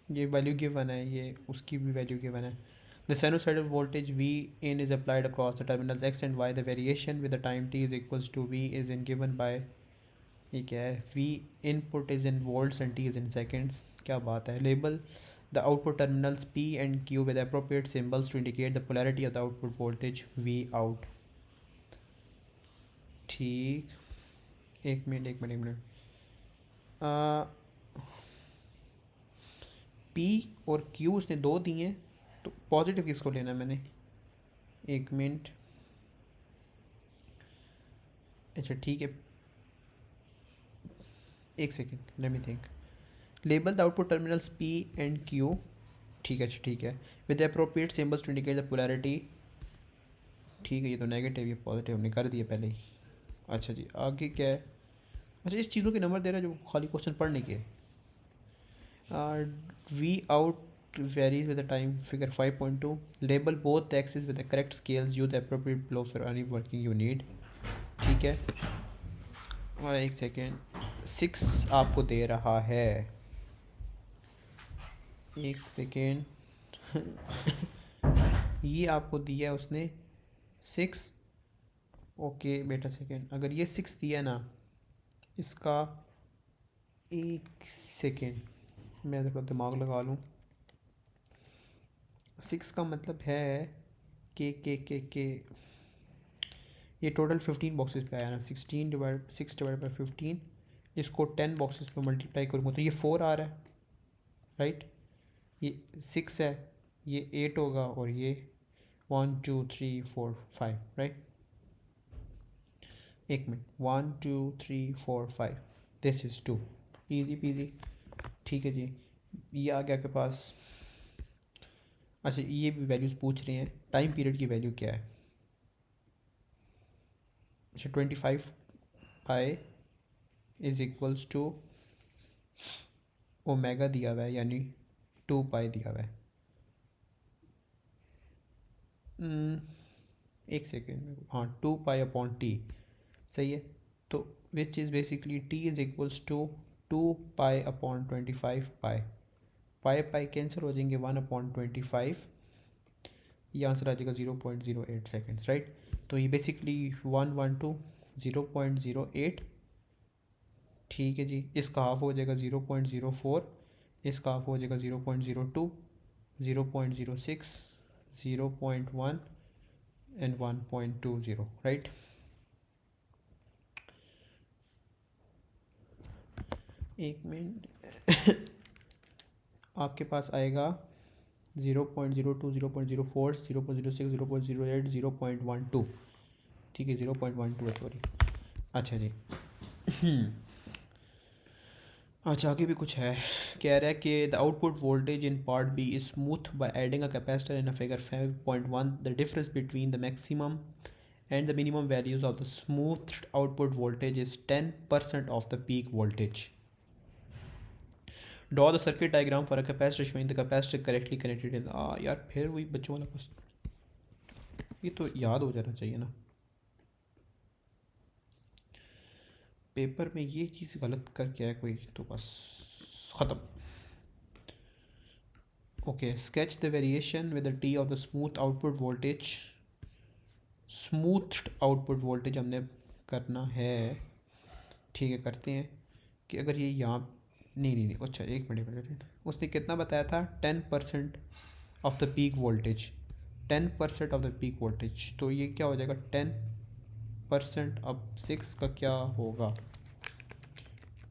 A: ये वैल्यू गिवन है, ये उसकी भी वैल्यू गिवन है। The sinusoidal voltage V in is applied across the terminals X and Y. The variation with the time T is equals to V is in given by, ये क्या है? V input is in volts and T is in seconds. क्या बात है? Label the output terminals P and Q with appropriate symbols to indicate the polarity of the output voltage V out. ठीक, एक minute एक minute एक minute. P और Q उसने दो दिए हैं, तो पॉजिटिव किसको लेना है मैंने? एक मिनट। अच्छा ठीक है, एक second, let me think. Label the output terminals P and Q. ठीक है, अच्छा ठीक है, with appropriate symbols to indicate the polarity. ठीक है, ये तो नेगेटिव, ये पॉजिटिव हमने कर दिया पहले ही। अच्छा जी, आगे क्या है? अच्छा, इस चीज़ों के नंबर दे रहा है जो खाली क्वेश्चन पढ़ने के। V out varies with the time, figure 5.2. Label both the axes with the correct scales, use the appropriate blow for any working you need. ठीक है, और एक सेकेंड, 6 आपको दे रहा है, एक सेकेंड। ये आपको दिया है उसने 6। ओके बेटा सेकेंड, अगर ये 6 दिया ना, इसका एक सेकेंड मैं थोड़ा दिमाग लगा लूँ। 6 का मतलब है के ये टोटल 15 बॉक्सेस पे आया ना, 6 डिवाइड बाई 15। इसको 10 बॉक्सेस पे मल्टीप्लाई करूँगा तो ये 4 आ रहा है, राइट? ये 6 है, ये 8 होगा, और ये 1 2 3 4 5, राइट? एक minute, 1 2 3 4 5, this is 2, easy PG. ठीक है जी, ये आ गया आपके पास। अच्छा, ये भी वैल्यूज़ पूछ रहे हैं, टाइम पीरियड की वैल्यू क्या है? अच्छा, 25 पाई इज़ इक्वल्स टू ओमेगा दिया हुआ है, यानी 2 पाई दिया हुआ है। एक सेकेंड, हाँ, 2 पाई अपॉन टी, सही है। तो which is basically T is equals to 2 pi upon 25 pi. Pi pi cancel हो जाएंगे, 1/25। ये आंसर आ जाएगा 0.08 सेकेंड्स, राइट? तो ये बेसिकली 112 0.08। ठीक है जी, इसका हाफ हो जाएगा 0.04, इसका हाफ हो जाएगा 0.02, 0.06, 0.1 एंड 1.20, राइट? एक मिनट। आपके पास आएगा 0.02, 0.04, 0.06, 0.08, 0.12। ठीक है, 0.12 है, सॉरी। अच्छा जी। अच्छा, आगे भी कुछ है। कह रहा है कि the output voltage in part B is smooth by adding a capacitor in a figure 5.1। The difference between the maximum and the minimum values of the smoothed output voltage is 10% of the peak voltage. Draw the circuit diagram for a capacitor showing the capacitor correctly connected in the यार फिर वही बच्चों वाला question, ये तो याद हो जाना चाहिए ना। पेपर में ये चीज़ गलत करके आया कोई तो बस ख़त्म। Okay, sketch the variation with the T of the smooth output voltage. Smoothed output voltage हमने करना है। ठीक है, करते हैं कि अगर ये यहाँ, नहीं, अच्छा एक मिनट, उसने कितना बताया था? 10% of the peak voltage. 10% of the peak voltage, तो ये क्या हो जाएगा? 10%। अब 6 का क्या होगा?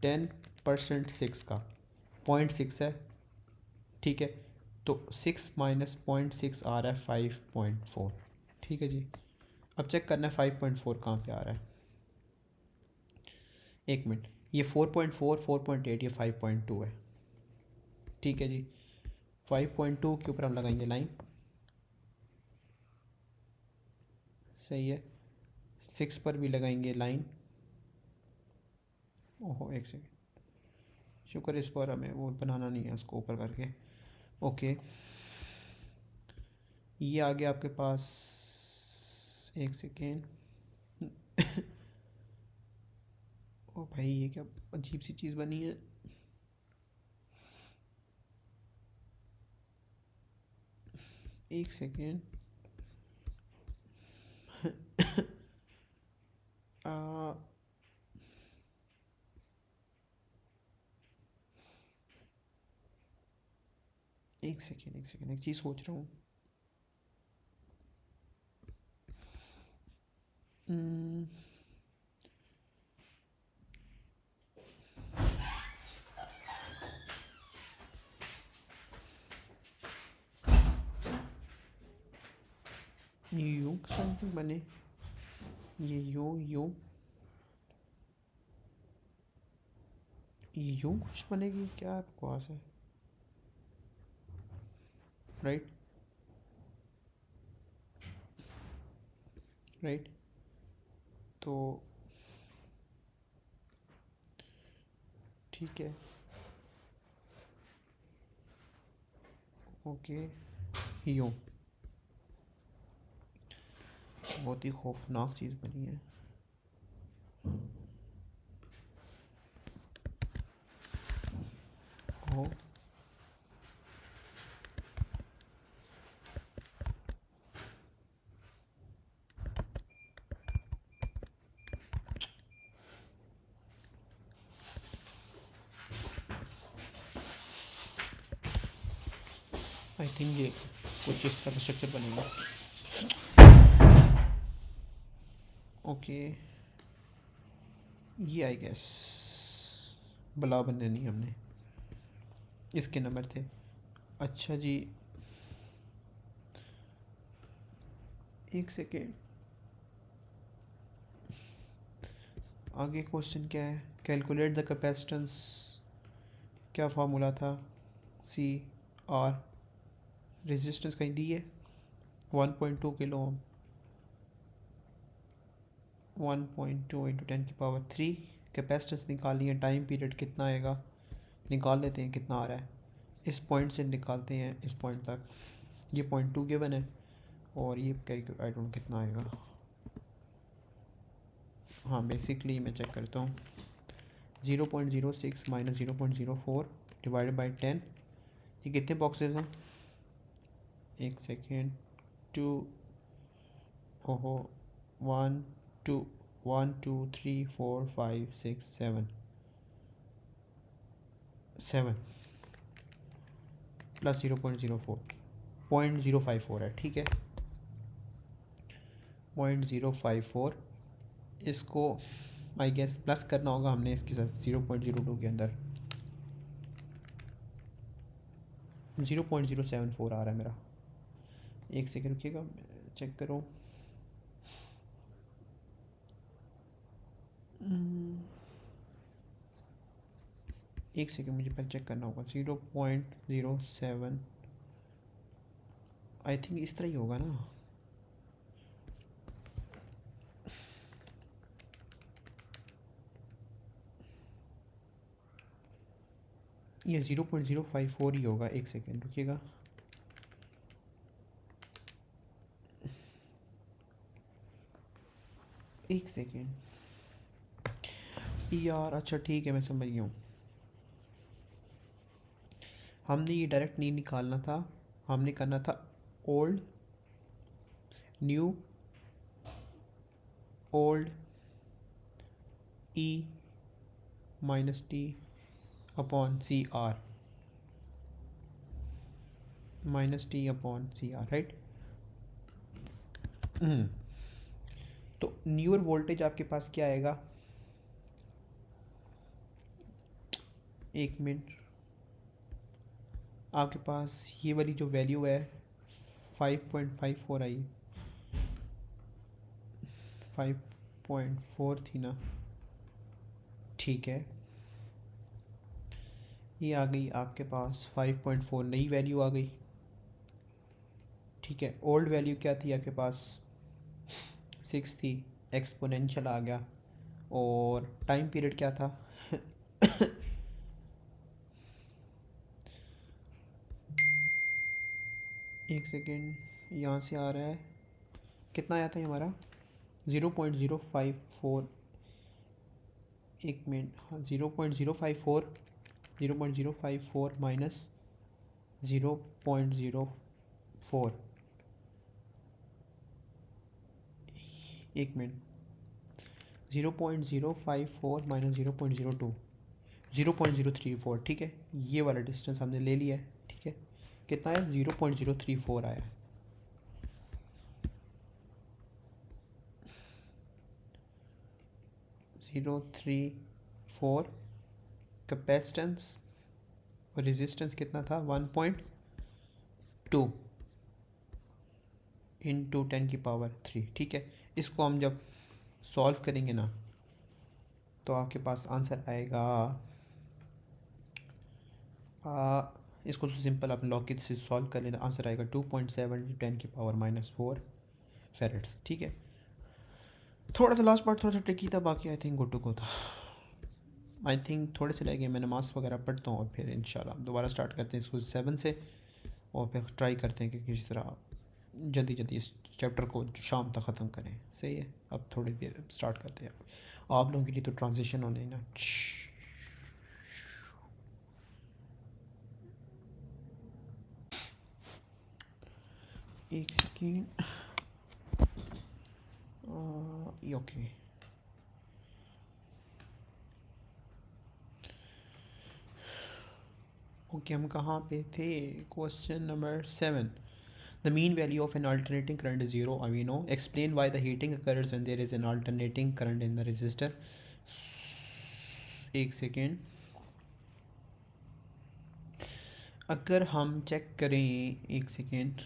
A: 10% 6 का 0.6 है, ठीक है। तो 6 माइनस 0.6 आ रहा है 5.4। ठीक है जी, अब चेक करना है 5.4 कहाँ पे आ रहा है। एक मिनट, ये 4.4, 4.8, ये 5.2 है। ठीक है जी, 5.2 के ऊपर हम लगाएंगे लाइन, सही है। 6 पर भी लगाएंगे लाइन। ओहो, एक सेकेंड, शुक्र इस पर हमें वो बनाना नहीं है उसको ऊपर करके। ओके, ये आ गया आपके पास। एक सेकेंड। ओ भाई ये क्या अजीब सी चीज़ बनी है। एक सेकेंड। आ, एक सेकेंड एक सेकेंड, एक चीज़ सोच रहा हूँ। हम्म, यूं समथिंग बने, ये यूं यूं यूं कुछ बनेगी क्या, बकवास है। Right right. तो ठीक है, ओके। यूं बहुत ही खौफनाक चीज़ बनी है। ओ आई थिंक ये कुछ इस तरह स्ट्रक्चर बनेगा। ओके, ये आई गेस बला बनने नहीं हमने, इसके नंबर थे। अच्छा जी, एक सेकेंड। आगे क्वेश्चन क्या है, कैलकुलेट द कैपेसिटेंस, क्या फार्मूला था। सी आर, रेजिस्टेंस कहीं दी है 1.2 किलो ओम, 1.2 इंटू 10⁻³ कैपेसिटेंस निकालनी है। टाइम पीरियड कितना आएगा निकाल लेते हैं, कितना आ रहा है इस पॉइंट से निकालते हैं इस पॉइंट तक। ये 0.2 गिवन है और ये आई डोंट कितना आएगा। हाँ बेसिकली मैं चेक करता हूँ, 0.06 माइनस 0.04 डिवाइडेड बाई 10। ये कितने बॉक्सेस हैं, एक सेकेंड, 2, ओहो, 1 2 1 2 3 4 5 6 7 7 प्लस 0.04, 0.054 है, ठीक है। 0.054, इसको आई गेस प्लस करना होगा हमने इसके साथ 0.02 के अंदर। 0.074 आ रहा है मेरा। एक सेकेंड रुकिएगा, चेक करो। एक सेकेंड मुझे पहले चेक करना होगा। 0.07 आई थिंक इस तरह ही होगा ना। ये 0.054 ही होगा। एक सेकेंड रुकिएगा। एक सेकेंड यार, अच्छा ठीक है मैं समझ गया हूँ। हमने ये डायरेक्ट नहीं निकालना था, हमने करना था old new, old E minus T upon C R, minus T upon C R, right. तो न्यूअर वोल्टेज आपके पास क्या आएगा, एक मिनट, आपके पास ये वाली जो वैल्यू है 5.54 आई, 5.4 थी ना, ठीक है। ये आ गई आपके पास 5.4, नई वैल्यू आ गई, ठीक है। ओल्ड वैल्यू क्या थी आपके पास, 6 थी, एक्सपोनेंशियल आ गया। और टाइम पीरियड क्या था एक सेकेंड, यहाँ से आ रहा है कितना आया था ये हमारा 0.054, एक मिनट, हाँ 0.054 माइनस 0.04, एक मिनट, 0.054 माइनस 0.02, 0.034, ठीक है। ये वाला डिस्टेंस हमने ले लिया है, ठीक है। कितना है? 0.034 आया है। ज़ीरो थ्री फोर कैपेसिटेंस और रेजिस्टेंस कितना था? 1.2 इंटू 10⁻3, ठीक है। इसको हम जब सॉल्व करेंगे ना तो आपके पास आंसर आएगा, इसको तो सिंपल आप लॉग से सॉल्व कर लेना, आंसर आएगा 2.7 10⁻⁻4 फेरेट्स, ठीक है। थोड़ा सा लास्ट पार्ट थोड़ा सा ट्रिकी था, बाकी I think good to go था। आई थिंक थोड़े से लगे, मैं नमाज़ वगैरह पढ़ता हूँ और फिर इंशाल्लाह दोबारा स्टार्ट करते हैं इसको 7 से, और फिर ट्राई करते हैं कि किसी तरह जल्दी जल्दी इस चैप्टर को शाम तक ख़त्म करें। सही है, अब थोड़ी देर स्टार्ट करते हैं। आप लोगों के लिए तो ट्रांजिशन होने ही ना। एक सेकेंड, ओके। ओके हम कहाँ पे थे? Question number 7, the mean value of an alternating current is 0, we know. Explain why the heating occurs when there is an alternating current in the resistor. एक सेकेंड, अगर हम चेक करें, एक second,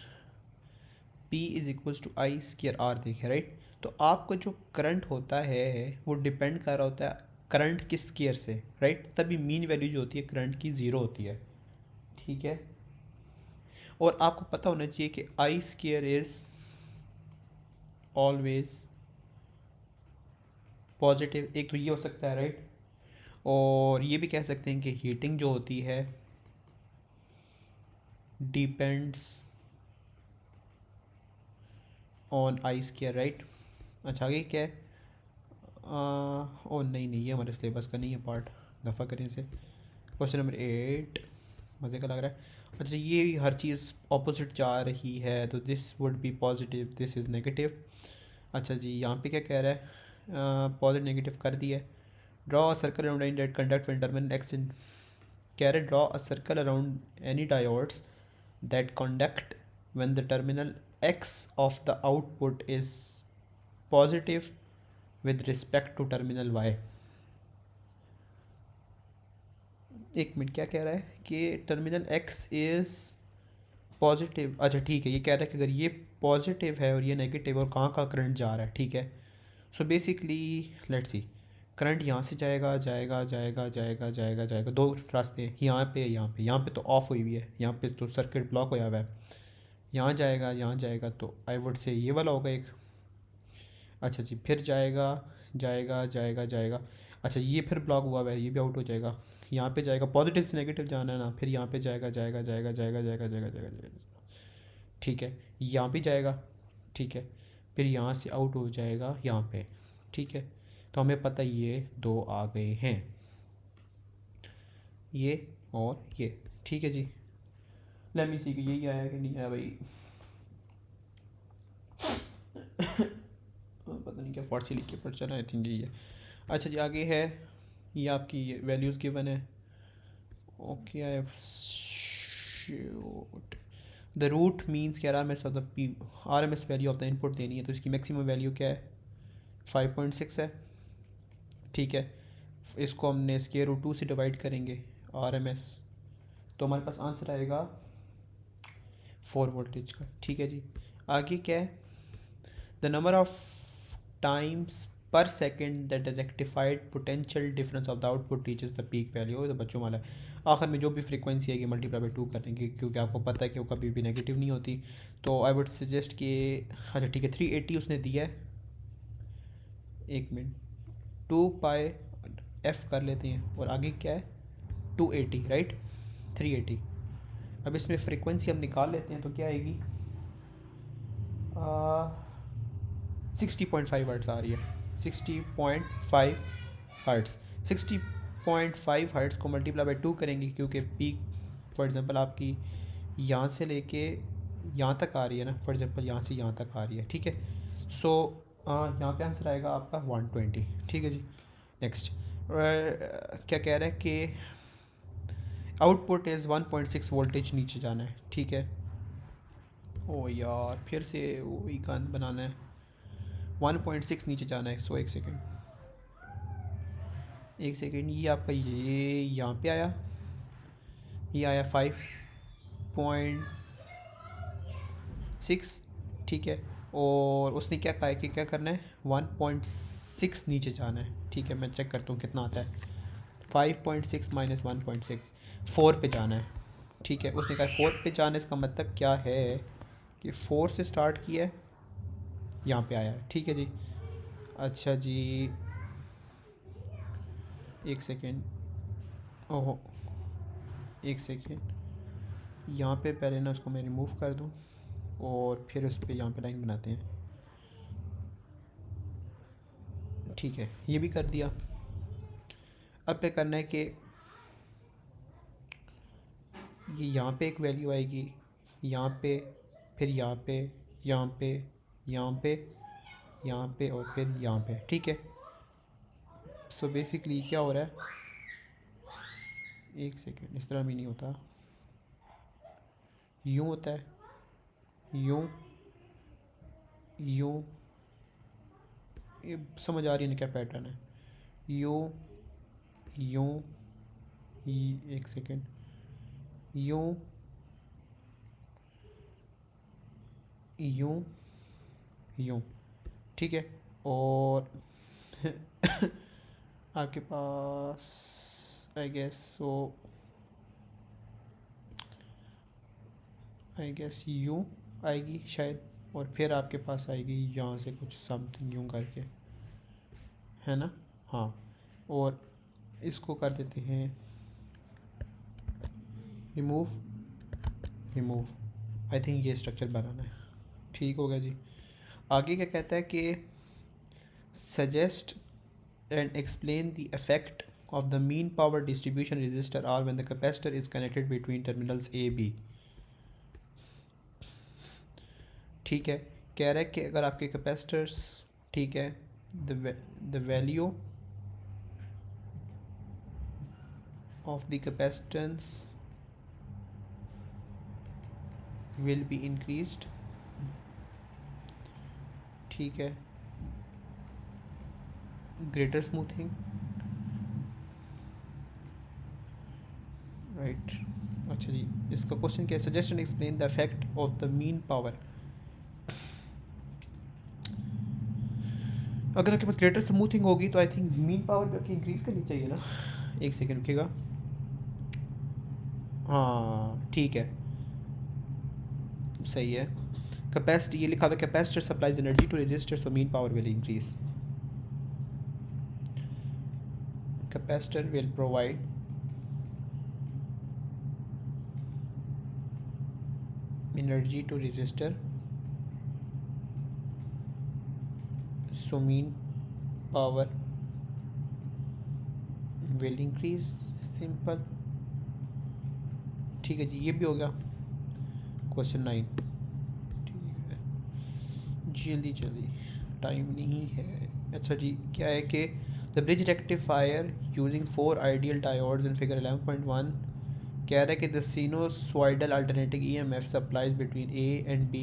A: P is equals to I square R देखें, right. तो आपका जो current होता है वो डिपेंड कर रहा होता है करंट किस स्क्वायर से, राइट। तभी मीन वैल्यू जो होती है करंट की 0 होती है, ठीक है। और आपको पता होना चाहिए कि आई स्क्वायर इज़ ऑलवेज पॉजिटिव, एक तो ये हो सकता है, राइट। और ये भी कह सकते हैं कि हीटिंग जो होती है depends on I square, right. अच्छा आगे क्या है? ओ नहीं नहीं, ये हमारे सिलेबस का नहीं है पार्ट, दफ़ा करें इसे। क्वेश्चन नंबर 8 मज़े का लग रहा है। अच्छा ये हर चीज़ ऑपोजिट जा रही है तो this would be positive, this is negative. अच्छा जी यहाँ पे क्या कह रहा है? पॉजिटिव नेगेटिव कर दिया है। Draw a circle around any that conduct when terminal X in, कह रहे draw a circle around any diodes that conduct when the terminal X of the output is positive with respect to terminal Y. एक minute, क्या कह रहा है कि terminal x is positive. अच्छा ठीक है, ये कह रहा है कि अगर ये पॉजिटिव है और ये नेगेटिव और कहाँ का करंट जा रहा है, ठीक है। So basically let's see, current यहाँ से जाएगा जाएगा जाएगा जाएगा जाएगा जाएगा, दो रास्ते हैं, यहाँ पे यहाँ पे। यहाँ पे तो ऑफ हुई हुई है, यहाँ पे तो सर्किट ब्लॉक होया हुआ है। यहाँ जाएगा यहाँ जाएगा, तो आई वुड से ये वाला होगा एक। अच्छा जी फिर जाएगा जाएगा जाएगा जाएगा, अच्छा ये फिर ब्लॉक हुआ हुआ है, ये भी आउट हो जाएगा। यहाँ पे जाएगा, पॉजिटिव से नेगेटिव जाना है ना, फिर यहाँ पे जाएगा जाएगा जाएगा जाएगा जाएगा जाएगा जाएगा जाएगा, ठीक है। यहाँ भी जाएगा, ठीक है। फिर यहाँ से आउट हो जाएगा यहाँ पे, ठीक है। तो हमें पता ये दो आ गए हैं, ये और ये, ठीक है जी। लेट मी सी कि यही आया कि नहीं आया भाई। पता नहीं क्या फारसी लिख के पढ़ चला, आई थिंक यही है। अच्छा जी आगे है, ये आपकी वैल्यूज़ गिवन है। Okay I shoot the root means कि R M S of the P, R M S value of the input देनी है, तो इसकी मैक्सिमम वैल्यू क्या है? 5.6 है, ठीक है। इसको हमने स्क्वायर रूट 2 से डिवाइड करेंगे आर एम एस, तो हमारे पास आंसर आएगा 4 वोल्टेज का, ठीक है जी। आगे क्या है? द नंबर ऑफ टाइम्स पर second that the rectified potential difference of the output reaches the peak value, तो बच्चों वाला आखिर में जो भी फ्रीक्वेंसी आएगी मल्टीप्लाई बाई 2 करेंगे, क्योंकि आपको पता है कि वो कभी भी नेगेटिव नहीं होती। तो आई वुड सजेस्ट कि अच्छा ठीक है 380 उसने दिया है, एक मिनट, 2 पाई एफ कर लेते हैं, और आगे क्या है? 280, राइट, 380। अब इसमें फ्रीक्वेंसी हम निकाल लेते हैं तो क्या आएगी? 60.5 हर्ट्स आ रही है, 60.5 हर्ट्स। 60.5 हर्ट्स को मल्टीप्लाई बाई 2 करेंगे, क्योंकि पीक फॉर एग्ज़ाम्पल आपकी यहाँ से लेके यहाँ तक आ रही है ना, फॉर एग्ज़ाम्पल यहाँ से यहाँ तक आ रही है, ठीक है। सो यहाँ पे आंसर आएगा आपका 120, ठीक है जी। नेक्स्ट क्या कह रहा है कि आउटपुट इज़ 1.6 वोल्टेज नीचे जाना है, ठीक है। ओ यार फिर से वही कान बनाना है, 1.6 नीचे जाना है। सो एक सेकेंड, ये आपका ये यहाँ पे आया, ये आया 5.6, ठीक है। और उसने क्या कहा है कि क्या करना है, 1.6 नीचे जाना है, ठीक है। मैं चेक करता हूँ कितना आता है। 5.6 माइनस 1.6, 4 पे जाना है, ठीक है। उसने कहा 4 पे जाना, इसका मतलब क्या है कि 4 से स्टार्ट किया है, यहाँ पे आया है, ठीक है जी। अच्छा जी एक सेकेंड, ओहो एक सेकेंड, यहाँ पे पहले ना उसको मैं रिमूव कर दूँ और फिर उस पर यहाँ पे लाइन बनाते हैं, ठीक है। ये भी कर दिया। अब पे करना है कि ये यहाँ पे एक वैल्यू आएगी, यहाँ पे, फिर यहाँ पे, यहाँ पे, यहाँ पे, यहाँ पे और फिर यहाँ पे, ठीक है। सो बेसिकली क्या हो रहा है, एक सेकेंड, इस तरह भी नहीं होता, यूँ होता है, यूँ यूँ, ये समझ आ रही है ना क्या पैटर्न है, यूँ यूँ, एक सेकेंड, यूँ यूँ यूँ, ठीक है। और आपके पास आई गेस यूँ आएगी शायद, और फिर आपके पास आएगी यहाँ से कुछ समथिंग यूँ करके, है ना। हाँ, और इसको कर देते हैं रिमूव, आई थिंक ये स्ट्रक्चर बनाना है, ठीक हो गया जी। आगे क्या कहता है कि suggest and explain the effect of the mean power distribution resistor R when the capacitor is connected between terminals A B, ठीक है। कह रहा है कि अगर आपके कैपेसिटर्स, ठीक है, the value of the capacitance will be increased, ठीक है, ग्रेटर स्मूथिंग, राइट। अच्छा जी, इसका क्वेश्चन क्या है, suggest and explain the effect of the mean power. अगर आपके पास ग्रेटर स्मूथिंग होगी तो आई थिंक मीन पावर भी आपकी इंक्रीज़ करनी चाहिए ना। एक सेकेंड रुकिएगा, हाँ ठीक है, सही है। कैपेसिटी ये लिखा हुआ है, capacitor supplies energy to resistor so mean power will increase. Capacitor will provide energy to resistor so mean power will increase, simple, ठीक है जी। ये भी हो गया क्वेश्चन 9, ठीक है। जल्दी जल्दी, टाइम नहीं है। अच्छा जी, क्या है कि the bridge rectifier using 4 ideal diodes in figure 11.1 कह रहा है कि the sinusoidal alternating EMF supplies between A and B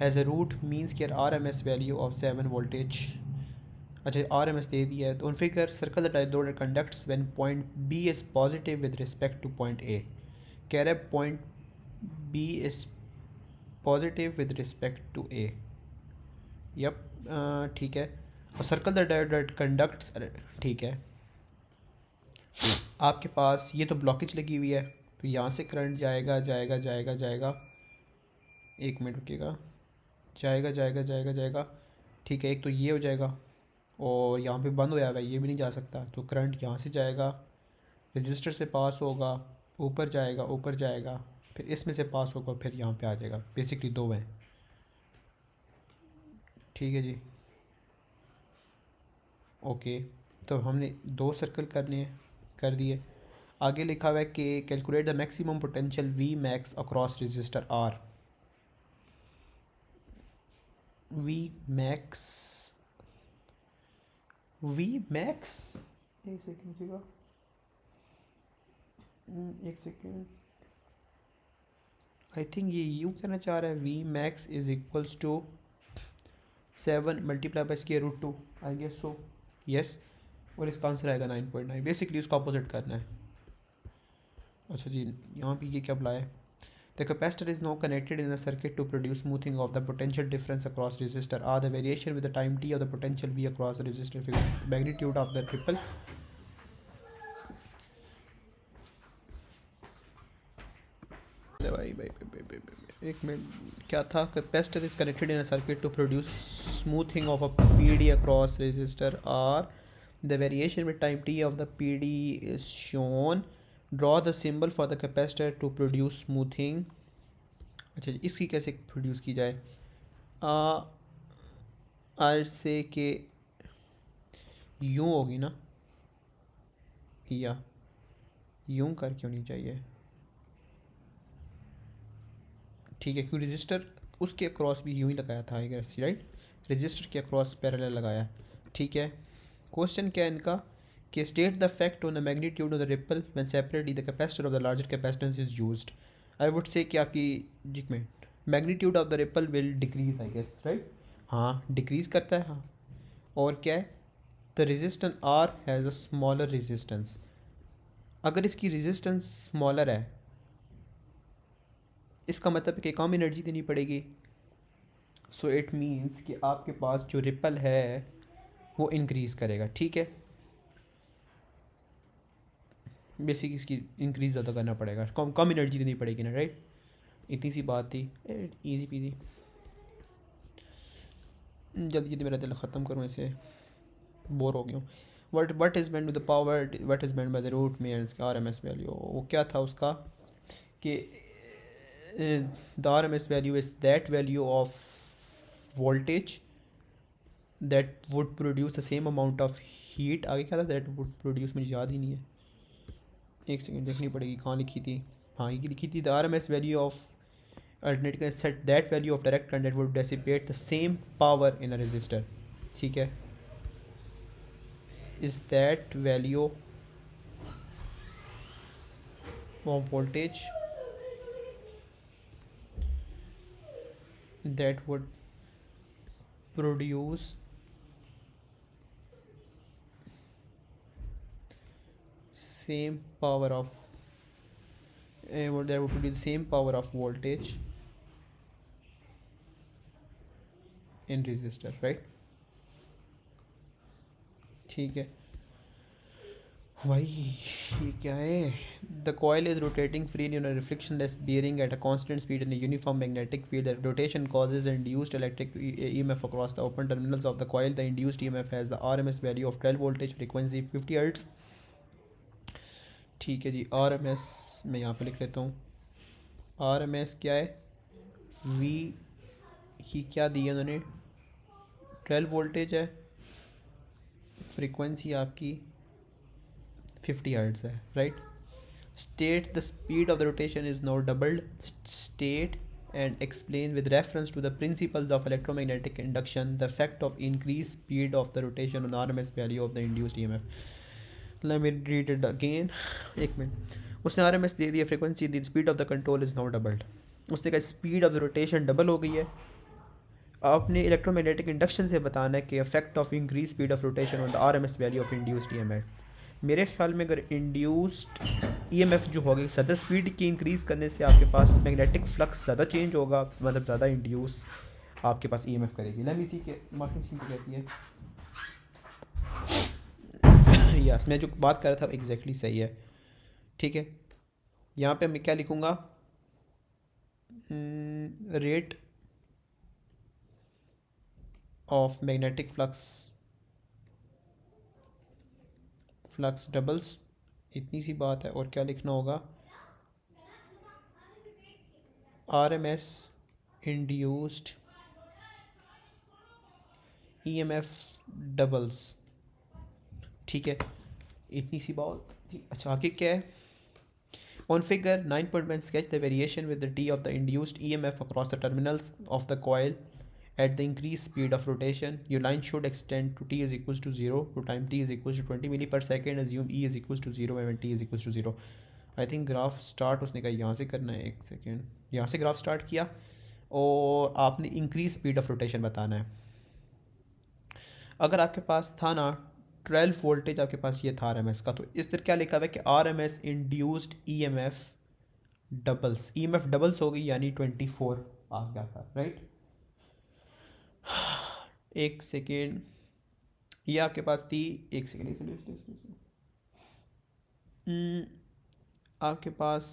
A: has a root mean square RMS value of 7 voltage. अच्छा RMS दे दिया है, तो on figure circle the diode conducts when point B is positive with respect to point A। कह रहा है point B is positive with respect to A, yup, ठीक है। और सर्कल द डायोड कंडक्ट्स, ठीक है। आपके पास ये तो ब्लॉकेज लगी हुई है, तो यहाँ से करंट जाएगा जाएगा जाएगा जाएगा, एक मिनट रुकिएगा, जाएगा जाएगा जाएगा जाएगा, ठीक है। एक तो ये हो जाएगा और यहाँ पे बंद हो जाएगा, ये भी नहीं जा सकता, तो करंट यहाँ से जाएगा, रजिस्टर से पास होगा, ऊपर जाएगा ऊपर जाएगा, फिर इसमें से पास होगा, फिर यहाँ पे आ जाएगा। बेसिकली दो हैं, ठीक है जी, ओके। तो हमने 2 सर्कल करने हैं, कर दिए। आगे लिखा हुआ है कि calculate the maximum potential V max across resistor R. V max, V max, एक सेकेंड जी, एक सेकेंड, आई थिंक ये यू कहना चाह रहा है V max is equals to 7 multiply by square root 2, I guess so, yes. और इसका आंसर आएगा 9.9। बेसिकली उसका अपोजिट करना है। अच्छा जी, यहाँ पे ये क्या बुलाया है? The capacitor is now connected in a circuit to produce smoothing of the potential difference across resistor R the variation with the time T of the potential V across the resistor magnitude of the ripple. एक minute, क्या था? Capacitor is connected in a circuit to produce smoothing of a PD across resistor R the variation with time T of the PD is shown, draw the symbol for the capacitor to produce smoothing. अच्छा जी, इसकी कैसे produce की जाए? Are से के यूँ होगी ना, या यूँ कर क्यों नहीं चाहिए? ठीक है, क्यों रजिस्टर उसके अक्रॉस भी यूँ ही लगाया था आई गेस, राइट? रजिस्टर के अक्रॉस पैरेलल लगाया, ठीक है। क्वेश्चन क्या है इनका कि state the fact on the magnitude of the ripple when separately the capacitor of the larger capacitance is used. I would say कि आपकी जी में magnitude of the ripple will decrease, I guess, right? हाँ, decrease करता है, हाँ। और क्या है? The resistance R has a smaller resistance. अगर इसकी रेजिस्टेंस स्मॉलर है, इसका मतलब कि कम एनर्जी देनी पड़ेगी। सो इट मीन्स कि आपके पास जो रिपल है वो इंक्रीज़ करेगा, ठीक है। बेसिक इसकी इंक्रीज़ ज़्यादा करना पड़ेगा, कम कम एनर्जी देनी पड़ेगी ना, राइट? इतनी सी बात थी, इजी पीजी। जल्दी जल्दी मेरा दिल ख़त्म करूँ, ऐसे बोर हो गया हूँ। What is meant with the power, what is meant by the root means R M S value. वो क्या था उसका कि the RMS value is that value of voltage that would produce the same amount of heat। आगे क्या था? that would produce, मुझे याद ही नहीं है, एक सेकंड देखनी पड़ेगी कहाँ लिखी थी। हाँ, ये लिखी थी the RMS value of alternate current set that value of direct current that would dissipate the same power in a resistor, ठीक है। is that value of voltage that would produce same power of there would be the same power of voltage in resistor, right? ठीक है भाई, ये क्या है? The coil is rotating freely on a reflectionless bearing at a constant speed in a uniform magnetic field. The rotation causes induced electric EMF across the open terminals of the coil. The induced EMF has the RMS value of 12 voltage, frequency 50 Hz। ठीक है जी, RMS मैं यहाँ पे लिख लेता हूँ। RMS क्या है? V की क्या दी है उन्होंने? 12 वोल्टेज है, फ्रीक्वेंसी आपकी 50 हर्ट्ज है, right? State the speed of the rotation is now doubled. State and explain with reference to the principles of electromagnetic induction the effect of increased speed of the rotation on RMS value of the induced EMF। Let me read it again, एक minute. उसने RMS दे दिया, frequency the, speed of the control is now doubled. उसने कहा speed of the rotation double हो गई है। आपने इलेक्ट्रोमैग्नेटिक इंडक्शन से बताना है कि effect of increase speed of rotation on the RMS value of induced EMF। मेरे ख्याल में अगर इंड्यूस्ड EMF जो होगी ज़्यादा स्पीड की इंक्रीज़ करने से आपके पास मैग्नेटिक फ्लक्स ज़्यादा चेंज होगा, मतलब ज़्यादा इंड्यूस आपके पास EMF करेगी। लेट मी सी के मार्किंग स्कीम कहती है यस, मैं जो बात कर रहा था एग्जैक्टली सही है, ठीक है। यहाँ पे मैं क्या लिखूँगा? Rate of magnetic flux doubles, इतनी सी बात है। और क्या लिखना होगा? RMS इंड्यूस्ड EMF डबल्स, ठीक है, इतनी सी बात थी। अच्छा आगे क्या है? On figure 9.1 sketch the variation with the T of the induced EMF across the terminals of the coil at the increased speed of rotation. Your line should extend to T is equals to 0 to time T is equals to 20 milli per second. Assume E is equals to 0 when T is equals to 0. I think graph start उसने कहा यहाँ से करना है, एक second, यहाँ से graph start किया और आपने इंक्रीज स्पीड ऑफ रोटेशन बताना है। अगर आपके पास था ना 12 वोल्टेज, आपके पास ये था RMS का, तो इस तरह क्या लिखा हुआ है कि RMS induced EMF doubles, EMF doubles हो गई यानी 24 आ गया था, राइट। एक सेकेंड, ये आपके पास थी, एक सेकेंड इसलिए आपके पास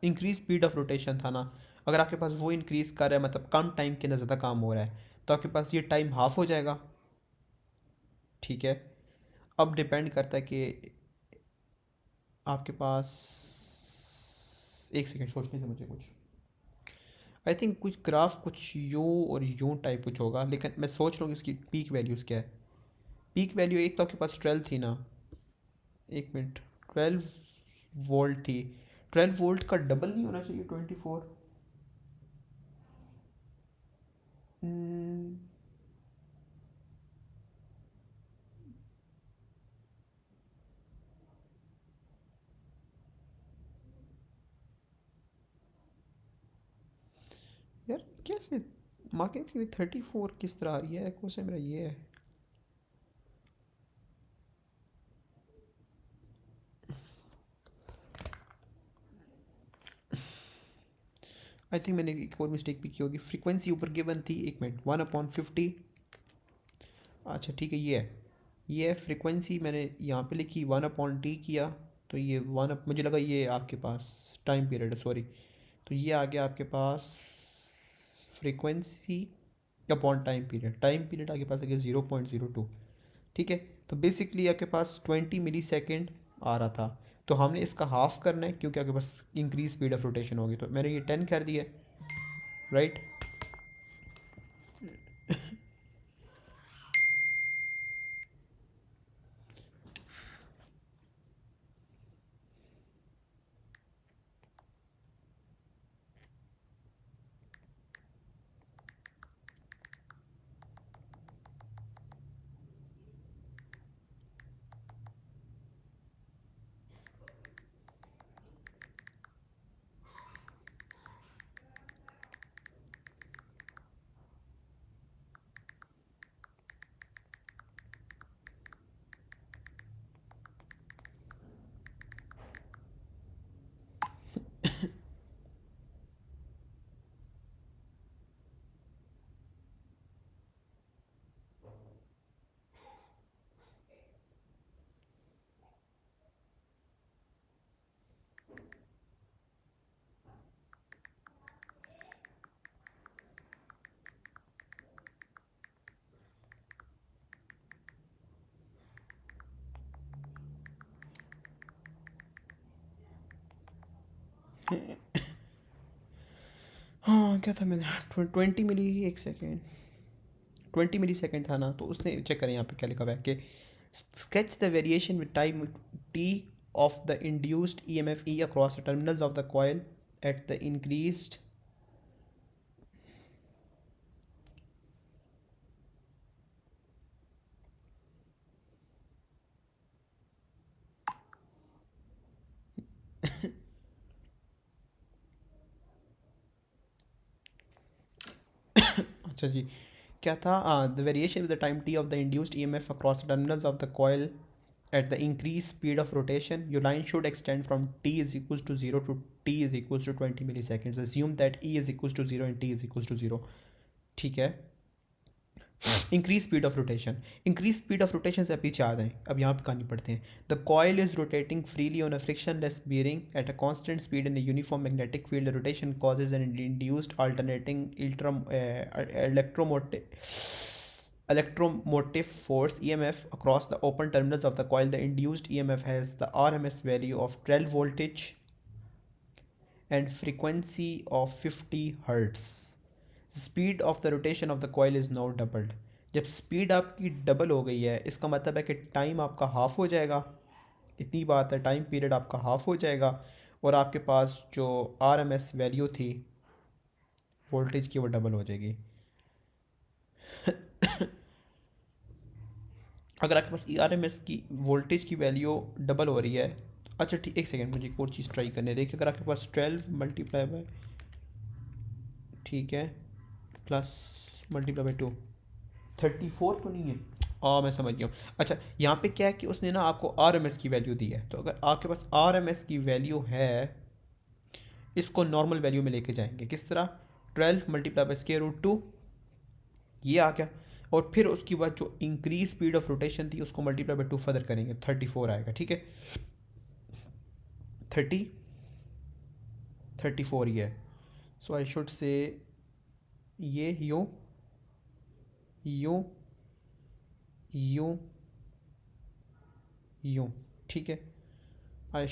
A: इंक्रीज स्पीड ऑफ रोटेशन था ना, अगर आपके पास वो इंक्रीज़ कर रहा है मतलब कम टाइम के अंदर ज़्यादा काम हो रहा है, तो आपके पास ये टाइम हाफ हो जाएगा, ठीक है। अब डिपेंड करता है कि आपके पास, एक सेकेंड सोचने से मुझे कुछ, आई थिंक कुछ ग्राफ कुछ यूँ और यूँ टाइप कुछ होगा, लेकिन मैं सोच रहा हूँ कि इसकी पीक वैल्यूज़ क्या है। पीक वैल्यू एक तो आपके पास 12 थी ना, एक मिनट, 12 वोल्ट थी, 12 वोल्ट का डबल नहीं होना चाहिए 24? यार कैसे मार्किंग की 34 किस तरह आ रही है? क्वेश्चन मेरा ये है। आई थिंक मैंने एक और मिस्टेक भी की होगी, फ्रीक्वेंसी ऊपर गिवन थी, एक मिनट, 1/50। अच्छा ठीक है, ये है फ्रीक्वेंसी, मैंने यहाँ पे लिखी 1/T किया, तो ये मुझे लगा ये आपके पास टाइम पीरियड है, सॉरी। तो ये आ गया आपके पास फ्रीक्वेंसी अपॉन टाइम पीरियड आपके पास आ गया 0.02, ठीक है। तो बेसिकली आपके पास 20 मिली सेकेंड आ रहा था, तो हमने इसका हाफ करना है क्योंकि आपके पास इंक्रीज स्पीड ऑफ रोटेशन होगी, तो मैंने ये 10 कर दिया, राइट। हाँ क्या था, मैंने 20 मिली, एक सेकेंड, 20 मिली सेकेंड था ना, तो उसने चेक करें यहाँ पे क्या लिखा हुआ है कि sketch the variation with time T of the induced EMF E across the terminals of the coil at the increased अच्छा जी, क्या था, the variation with the time T of the induced EMF across the terminals of the coil at the increased speed of rotation. Your line should extend from t is equals to 0 to t is equals to 20 milliseconds. Assume that E is equals to 0 and t is equals to 0, ठीक है। Increase speed of rotation, increase speed of rotation से पीछे आ जाएँ, अब यहाँ पर कहानी पढ़ते हैं। The coil is rotating freely on a frictionless bearing at a constant speed in a uniform magnetic field. The rotation causes an induced alternating electromotive force EMF across the open terminals of the coil. The induced EMF has the RMS value of 12 voltage and frequency of 50 hertz. Speed of the rotation of the coil is now doubled. जब speed आपकी double हो गई है, इसका मतलब है कि time आपका हाफ हो जाएगा। इतनी बात है, टाइम पीरियड आपका हाफ हो जाएगा और आपके पास जो RMS वैल्यू थी वोल्टेज की वो डबल हो जाएगी। अगर आपके पास RMS की वोल्टेज की वैल्यू डबल हो रही है, अच्छा ठीक, एक सेकेंड मुझे एक और चीज़ ट्राई करने देखिए। अगर आपके पास 12 मल्टीप्लाई बाय, ठीक है, प्लस मल्टीप्लाई बाय 2, 34 तो नहीं है। हाँ मैं समझ गया हूँ। अच्छा यहाँ पे क्या है कि उसने ना आपको RMS की वैल्यू दी है, तो अगर आपके पास RMS की वैल्यू है, इसको नॉर्मल वैल्यू में लेके जाएंगे। किस तरह? 12 मल्टीप्लाई बाय स्क्वायर रूट 2, ये आ गया। और फिर उसके बाद जो इंक्रीज स्पीड ऑफ रोटेशन थी उसको मल्टीप्लाई बाय 2 फर्दर करेंगे, 34 आएगा। ठीक है, 30 34 ये है। सो आई शुड से ये यूँ यूँ यूँ यूँ, ठीक है। आई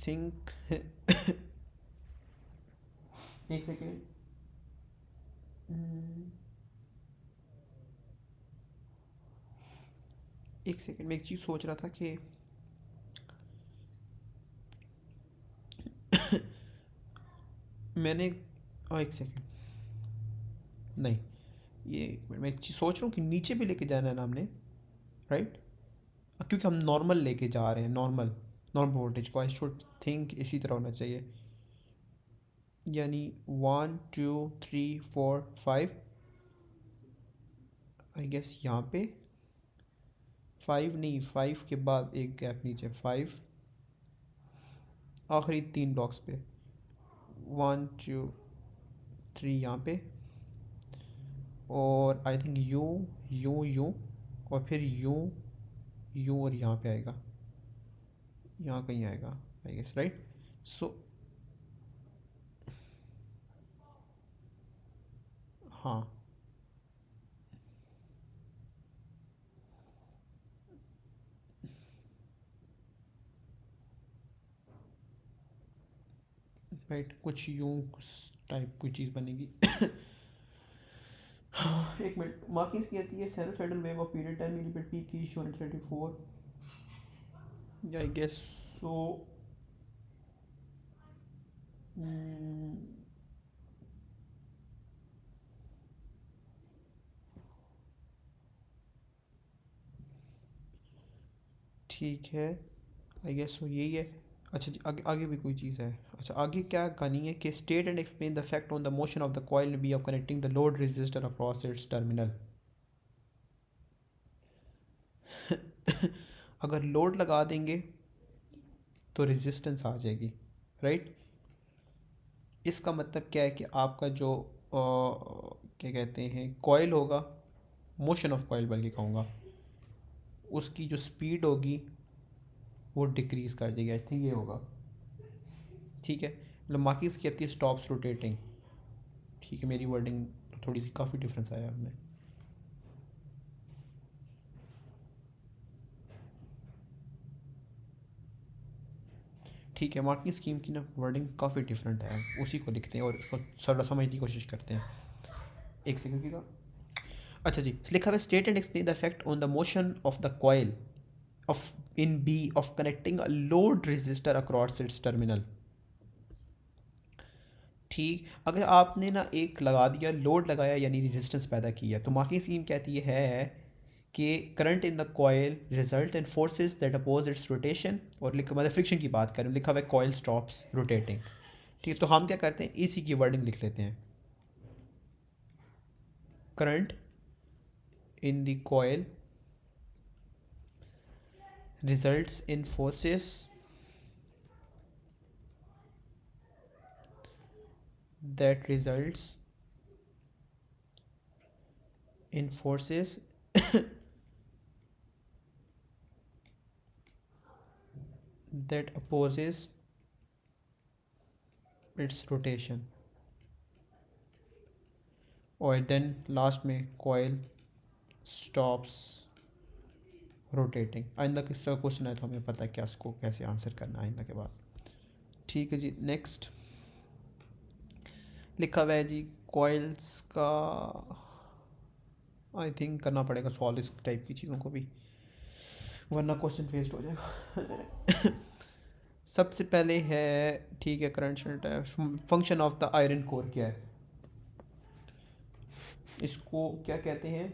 A: थिंक एक सेकेंड, एक सेकेंड, मैं एक चीज़ सोच रहा था कि मैंने, एक सेकेंड, नहीं, ये मैं एक चीज़ सोच रहा हूँ कि नीचे भी लेके जाना है ना हमने, राइट? क्योंकि हम नॉर्मल लेके जा रहे हैं, नॉर्मल नॉर्मल वोल्टेज को। आई शुड थिंक इसी तरह होना चाहिए, यानी 1 2 3 4 5, आई गेस यहाँ पे 5 नहीं, 5 के बाद एक गैप नीचे, 5 आखिरी 3 ब्लॉक्स पे, 1 2 3 यहाँ पे, और I think you you you, और फिर यू यू, और यहाँ पे आएगा, यहाँ कहीं आएगा आई गेस, राइट? सो हाँ, राइट, कुछ यूँ कुछ टाइप कोई चीज़ बनेगी। एक मिनट, मार्किंग्स की आती है sinusoidal wave of period 10 millimetre peak की शो 34, आई गेस सो। ठीक है, आई गेस सो यही है। अच्छा जी, आगे आगे भी कोई चीज़ है। अच्छा आगे क्या कहानी है कि state and explain the effect on the motion of the coil B of connecting the load resistor across its terminal. अगर लोड लगा देंगे तो रेजिस्टेंस आ जाएगी, राइट? इसका मतलब क्या है कि आपका जो क्या कहते हैं कॉइल होगा, मोशन ऑफ कॉइल बल्कि कहूँगा, उसकी जो स्पीड होगी वो डिक्रीज़ कर देगी। आई थिंक ये होगा, ठीक है। मतलब मार्किंग्स की आती है स्टॉप्स रोटेटिंग, ठीक है। मेरी वर्डिंग थोड़ी सी काफ़ी डिफरेंस आया हमें, ठीक है। मार्किंग स्कीम की ना वर्डिंग काफ़ी डिफरेंट है, उसी को लिखते हैं और इसको थोड़ा समझने की कोशिश करते हैं। एक सेकंड की, अच्छा जी, लिखा हुआ state and explain the effect on the motion of the coil of in B of connecting a load resistor across its terminal. ठीक, अगर आपने ना एक लगा दिया, लोड लगाया यानी रेजिस्टेंस पैदा किया, तो मार्किंग स्कीम कहती है कि current in the coil result in forces that oppose its rotation, और लिखा मतलब फ्रिक्शन की बात करें, लिखा हुआ है कॉयल स्टॉप्स रोटेटिंग। ठीक है, तो हम क्या करते हैं, इसी की वर्डिंग लिख लेते हैं, current in the coil results in forces that results in forces that opposes its rotation, और देन लास्ट में coil stops rotating। आइंदा किस तरह क्वेश्चन है तो हमें पता है क्या इसको कैसे आंसर करना है आइंदा के बाद। ठीक है जी, नेक्स्ट लिखा हुआ है जी, कॉइल्स का आई थिंक करना पड़ेगा सॉल्व इस टाइप की चीज़ों को भी, वरना क्वेश्चन वेस्ट हो जाएगा। सबसे पहले है, ठीक है, current function of the iron core क्या है, इसको क्या कहते हैं,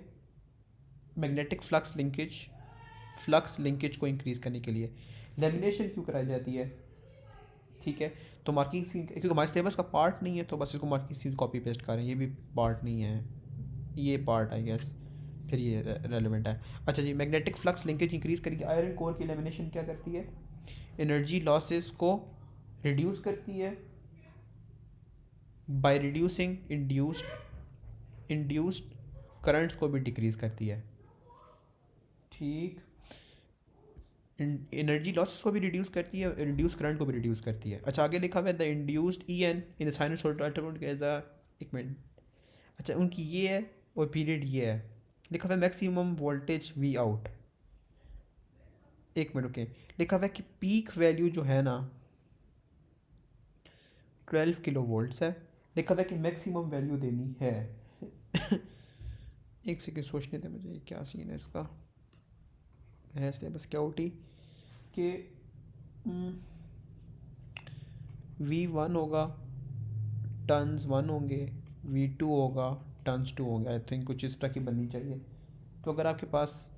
A: मैग्नेटिक फ्लक्स लिंकेज को इंक्रीज़ करने के लिए लेमिनेशन क्यों कराई जाती है, ठीक है। तो मार्किंग सीन क्योंकि हमारे सिलेबस का पार्ट नहीं है तो बस इसको मार्किंग सीन कॉपी पेस्ट करें, ये भी पार्ट नहीं है, ये पार्ट आई गेस, फिर ये रेलिवेंट है। अच्छा जी, मैग्नेटिक फ्लक्स लिंकेज इंक्रीज़ करके आयरन कोर की लेमिनेशन क्या करती है, एनर्जी लॉसेस को रिड्यूस करती है बाय रिड्यूसिंग इंड्यूस्ड करंट्स को भी डिक्रीज़ करती है, ठीक। एनर्जी लॉसेस को भी रिड्यूस करती है, रिड्यूस करंट को भी रिड्यूस करती है। अच्छा, आगे लिखा हुआ है the induced E N in the sinusoidal as the, एक मिनट, अच्छा उनकी ये है और पीरियड ये है, लिखा हुआ है मैक्सिमम वोल्टेज वी आउट, एक मिनट ओके, लिखा हुआ है कि पीक वैल्यू जो है ना 12 किलो वोल्ट्स है, लिखा हुआ है कि मैक्सिमम वैल्यू देनी है। एक सेकेंड सोचने थे मुझे, क्या सीन है इसका, ऐसे बस क्या उठी कि V1 होगा, टन्स 1 होंगे, V2 होगा, टन्स 2 होंगे, आई थिंक कुछ इस तरह की बननी चाहिए। तो अगर आपके पास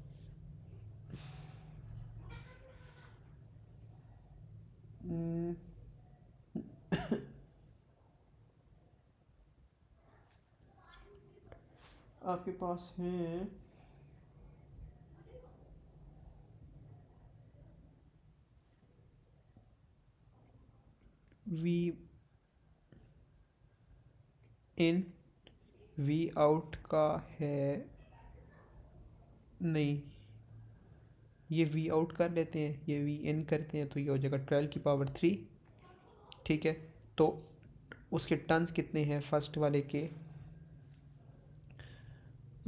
A: आपके पास है वी इन वी आउट का है, नहीं ये वी आउट कर लेते हैं, ये वी इन करते हैं, तो ये हो जाएगा 12⁻3, ठीक है। तो उसके टन्स कितने हैं फर्स्ट वाले के,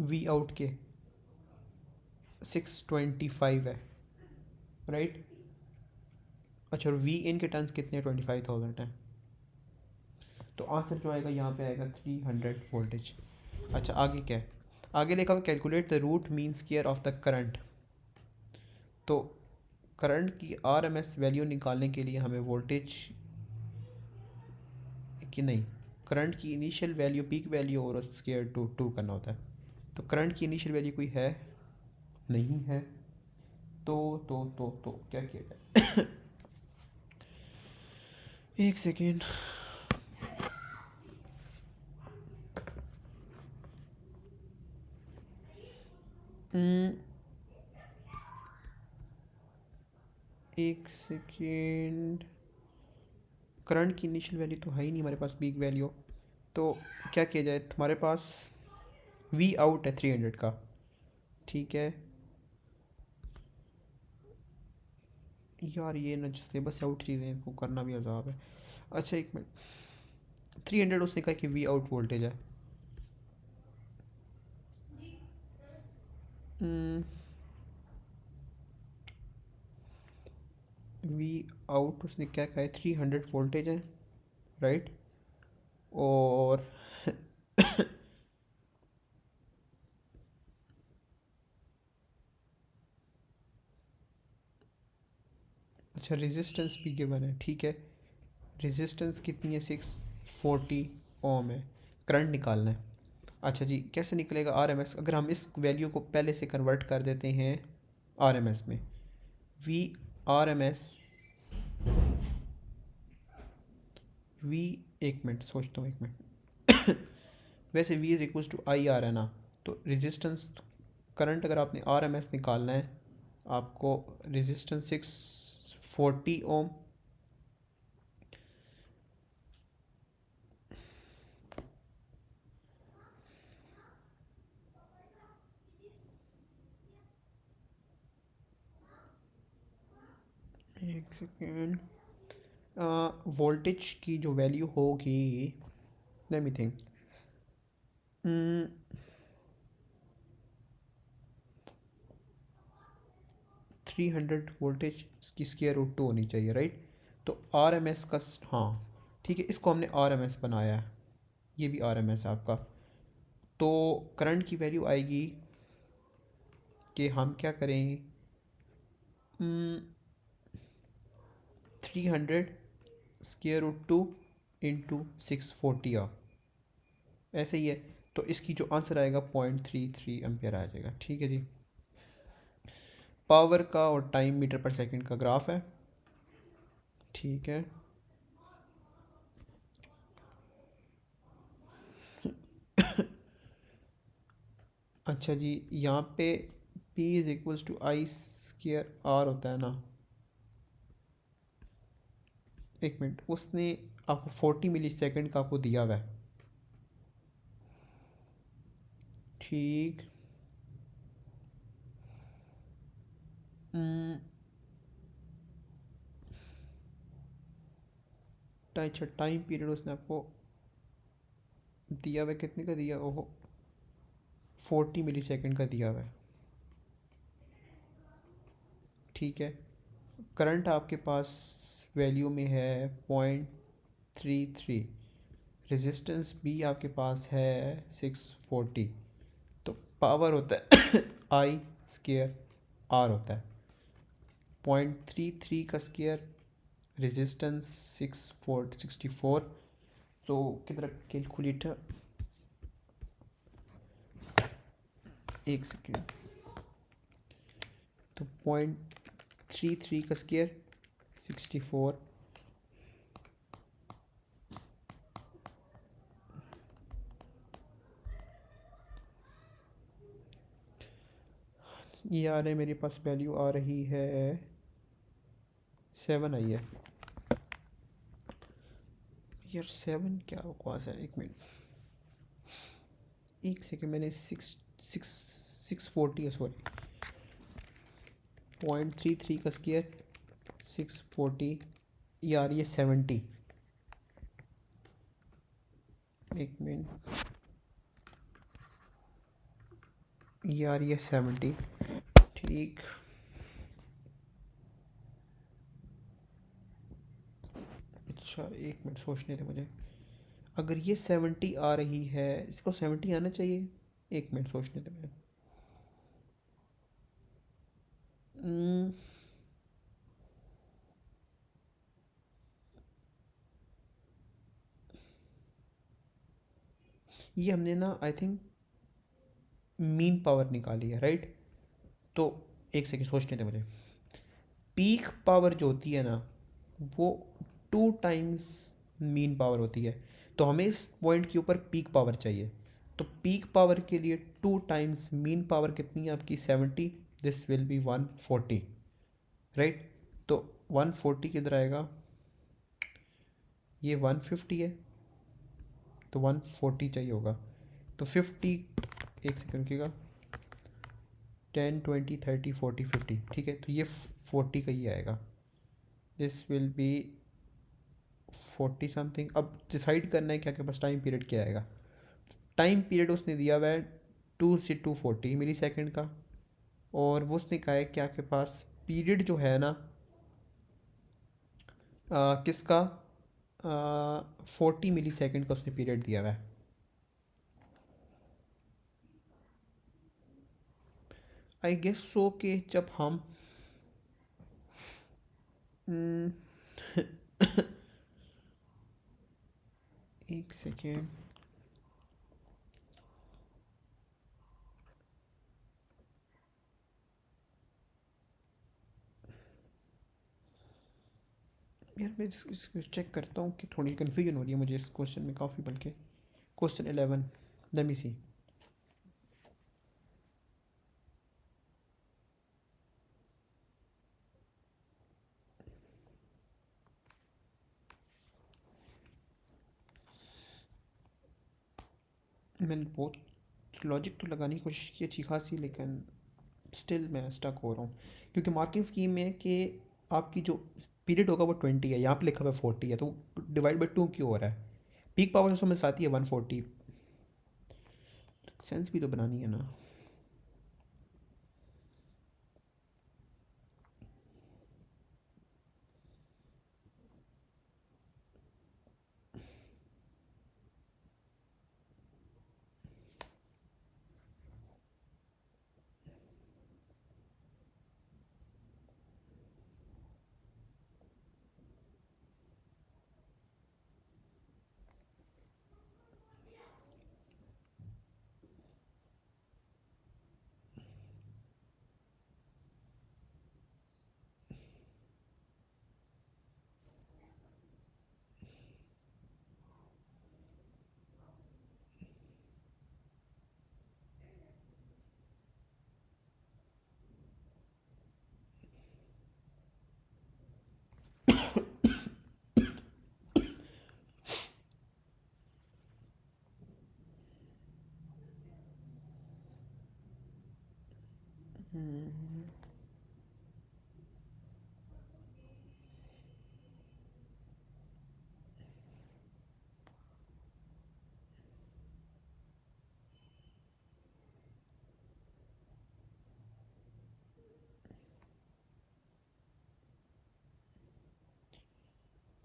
A: वी आउट के 625 है, राइट। अच्छा, और वी इन के टन्स कितने हैं, 25,000 है। तो आंसर जो आएगा यहाँ पे आएगा 300 वोल्टेज। अच्छा, आगे क्या है, आगे लिखा हुआ calculate the root mean square of the current. तो करंट की आरएमएस वैल्यू निकालने के लिए हमें वोल्टेज की नहीं, करंट की इनिशियल वैल्यू, पीक वैल्यू और स्क्वायर टू करना होता है। तो करंट की इनिशियल वैल्यू कोई है नहीं है, तो क्या किया जाए। एक सेकेंड, एक सेकेंड, करंट की इनिशियल वैल्यू तो है ही नहीं हमारे पास, पीक वैल्यू, तो क्या किया जाए, तुम्हारे पास वी आउट है 300 का, ठीक है। यार ये ना सिलेबस आउट चीज़ें हैं, इसको करना भी अजाब है। अच्छा एक मिनट, 300 उसने कहा कि वी आउट वोल्टेज है, वी आउट उसने क्या कहा है, 300 वोल्टेज है, राइट। और अच्छा, रेजिस्टेंस भी गिवन है, ठीक है। रेजिस्टेंस कितनी है, 640 ओम है, करंट निकालना है। अच्छा जी, कैसे निकलेगा आरएमएस, अगर हम इस वैल्यू को पहले से कन्वर्ट कर देते हैं आरएमएस में, वी आरएमएस वी, एक मिनट सोचता हूँ, एक मिनट। वैसे V is equals to I R है ना, तो रेजिस्टेंस करंट अगर आपने आरएमएस निकालना है, आपको रेजिस्टेंस 640 ओम, एक सेकेंड, वोल्टेज की जो वैल्यू होगी, लेट मी थिंक, 300 वोल्टेज की स्क्वायर रूट 2 होनी चाहिए, राइट। तो आर एम एस का, हाँ ठीक है, इसको हमने आर एम एस बनाया है, ये भी RMS है आपका। तो करंट की वैल्यू आएगी कि हम क्या करें, 300 स्क्वायर रूट 2 इंटू 640 ऐसे ही है। तो इसकी जो आंसर आएगा 0.33 एम्पियर आ जाएगा। ठीक है जी। पावर का और टाइम मीटर पर सेकंड का ग्राफ है। ठीक है, अच्छा जी, यहाँ पे P is equals to I square R होता है ना। एक मिनट, उसने आपको 40 मिली सेकेंड का आपको दिया हुआ है। ठीक, अच्छा टाइम पीरियड उसने आपको दिया हुआ है, कितने का दिया, ओहो 40 मिली सेकेंड का दिया हुआ है। ठीक है, करंट आपके पास वैल्यू में है 0.33, रेजिस्टेंस भी आपके पास है 640। तो पावर होता है आई स्केयर आर होता है 0.33 का स्केयर, रेजिस्टेंस 64। तो किधर कैलकुलेटर, एक सेकेंड, तो 0.33 का स्केयर 64, ये आ रहे मेरे पास वैल्यू आ रही है 7 आई है। यार 7 क्या बकवास है, एक मिनट, एक सेकेंड, मैंने 640 है सॉरी, 0.33 का स्केयर 640, यार ये 70, एक मिनट, यार ये 70। ठीक, अच्छा एक मिनट सोचने दे मुझे, अगर ये 70 आ रही है, इसको 70 आना चाहिए, एक मिनट सोचने दे मुझे। हम्म, ये हमने ना आई थिंक मीन पावर निकाली है, राइट। तो एक सेकंड सोचने दे मुझे, पीक पावर जो होती है ना, वो 2 टाइम्स मीन पावर होती है। तो हमें इस पॉइंट के ऊपर पीक पावर चाहिए। तो पीक पावर के लिए 2 टाइम्स मीन पावर कितनी है आपकी, 70, दिस विल बी 140, राइट। तो 140 किधर आएगा, ये 150 है, तो 140 चाहिए होगा। तो 50, एक सेकंड रुकिएगा, 10 20 30 40 50, ठीक है, तो ये 40 का ही आएगा, दिस विल बी 40 समथिंग। अब डिसाइड करना है क्या के पास टाइम पीरियड क्या आएगा। टाइम पीरियड उसने दिया हुआ है 2 से 240 मिली सेकेंड का, और वो उसने कहा है कि आपके पास पीरियड जो है ना, किसका, 40 मिली सेकेंड का उसने पीरियड दिया हुआ है। आई गेस सो कि जब हम हम्म, एक सेकेंड, यार मैं इसको चेक करता हूँ कि थोड़ी कन्फ्यूजन हो रही है मुझे इस क्वेश्चन में काफ़ी, बल्कि क्वेश्चन 11, लेट मी सी। मैंने बहुत लॉजिक तो लगाने की कोशिश की अच्छी खासी, लेकिन स्टिल मैं स्टक हो रहा हूँ, क्योंकि मार्किंग स्कीम में कि आपकी जो पीरियड होगा वो 20 है, यहाँ पे लिखा हुआ है 40 है, तो डिवाइड बाई 2 क्यों हो रहा है। पीक पावर जो समझ आती है 140, सेंस भी तो बनानी है ना।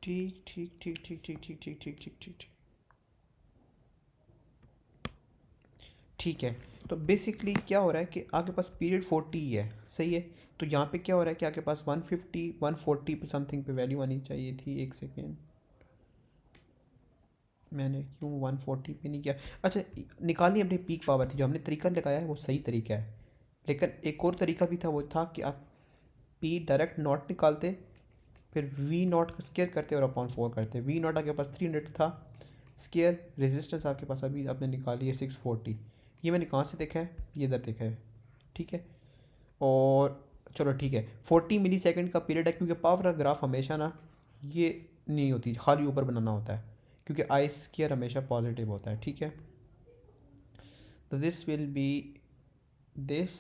A: ठीक ठीक ठीक ठीक ठीक ठीक ठीक ठीक ठीक ठीक ठीक ठीक है। तो बेसिकली क्या हो रहा है कि आपके पास पीरियड 40 ही है, सही है। तो यहाँ पे क्या हो रहा है कि आपके पास 150 140 पे समथिंग पे वैल्यू आनी चाहिए थी। एक सेकेंड, मैंने क्यों 140 पे नहीं किया। अच्छा, निकालनी अपनी पीक पावर थी, जो हमने तरीका लगाया है वो सही तरीका है, लेकिन एक और तरीका भी था, वो था कि आप पी डायरेक्ट नॉट निकालते, फिर वी नॉट का स्केयर करते और अपॉन 4 करते। वी नॉट आपके पास 300 था, स्केयर रेजिस्टेंस आपके पास अभी आपने निकाली है 640। ये मैंने कहाँ से देखा है, ये इधर देखा है, ठीक है। और चलो ठीक है, 40 मिली सेकेंड का पीरियड है, क्योंकि पावर का ग्राफ हमेशा ना ये नहीं होती, खाली ऊपर बनाना होता है, क्योंकि आई स्केयर हमेशा पॉजिटिव होता है, ठीक है। तो this will be this,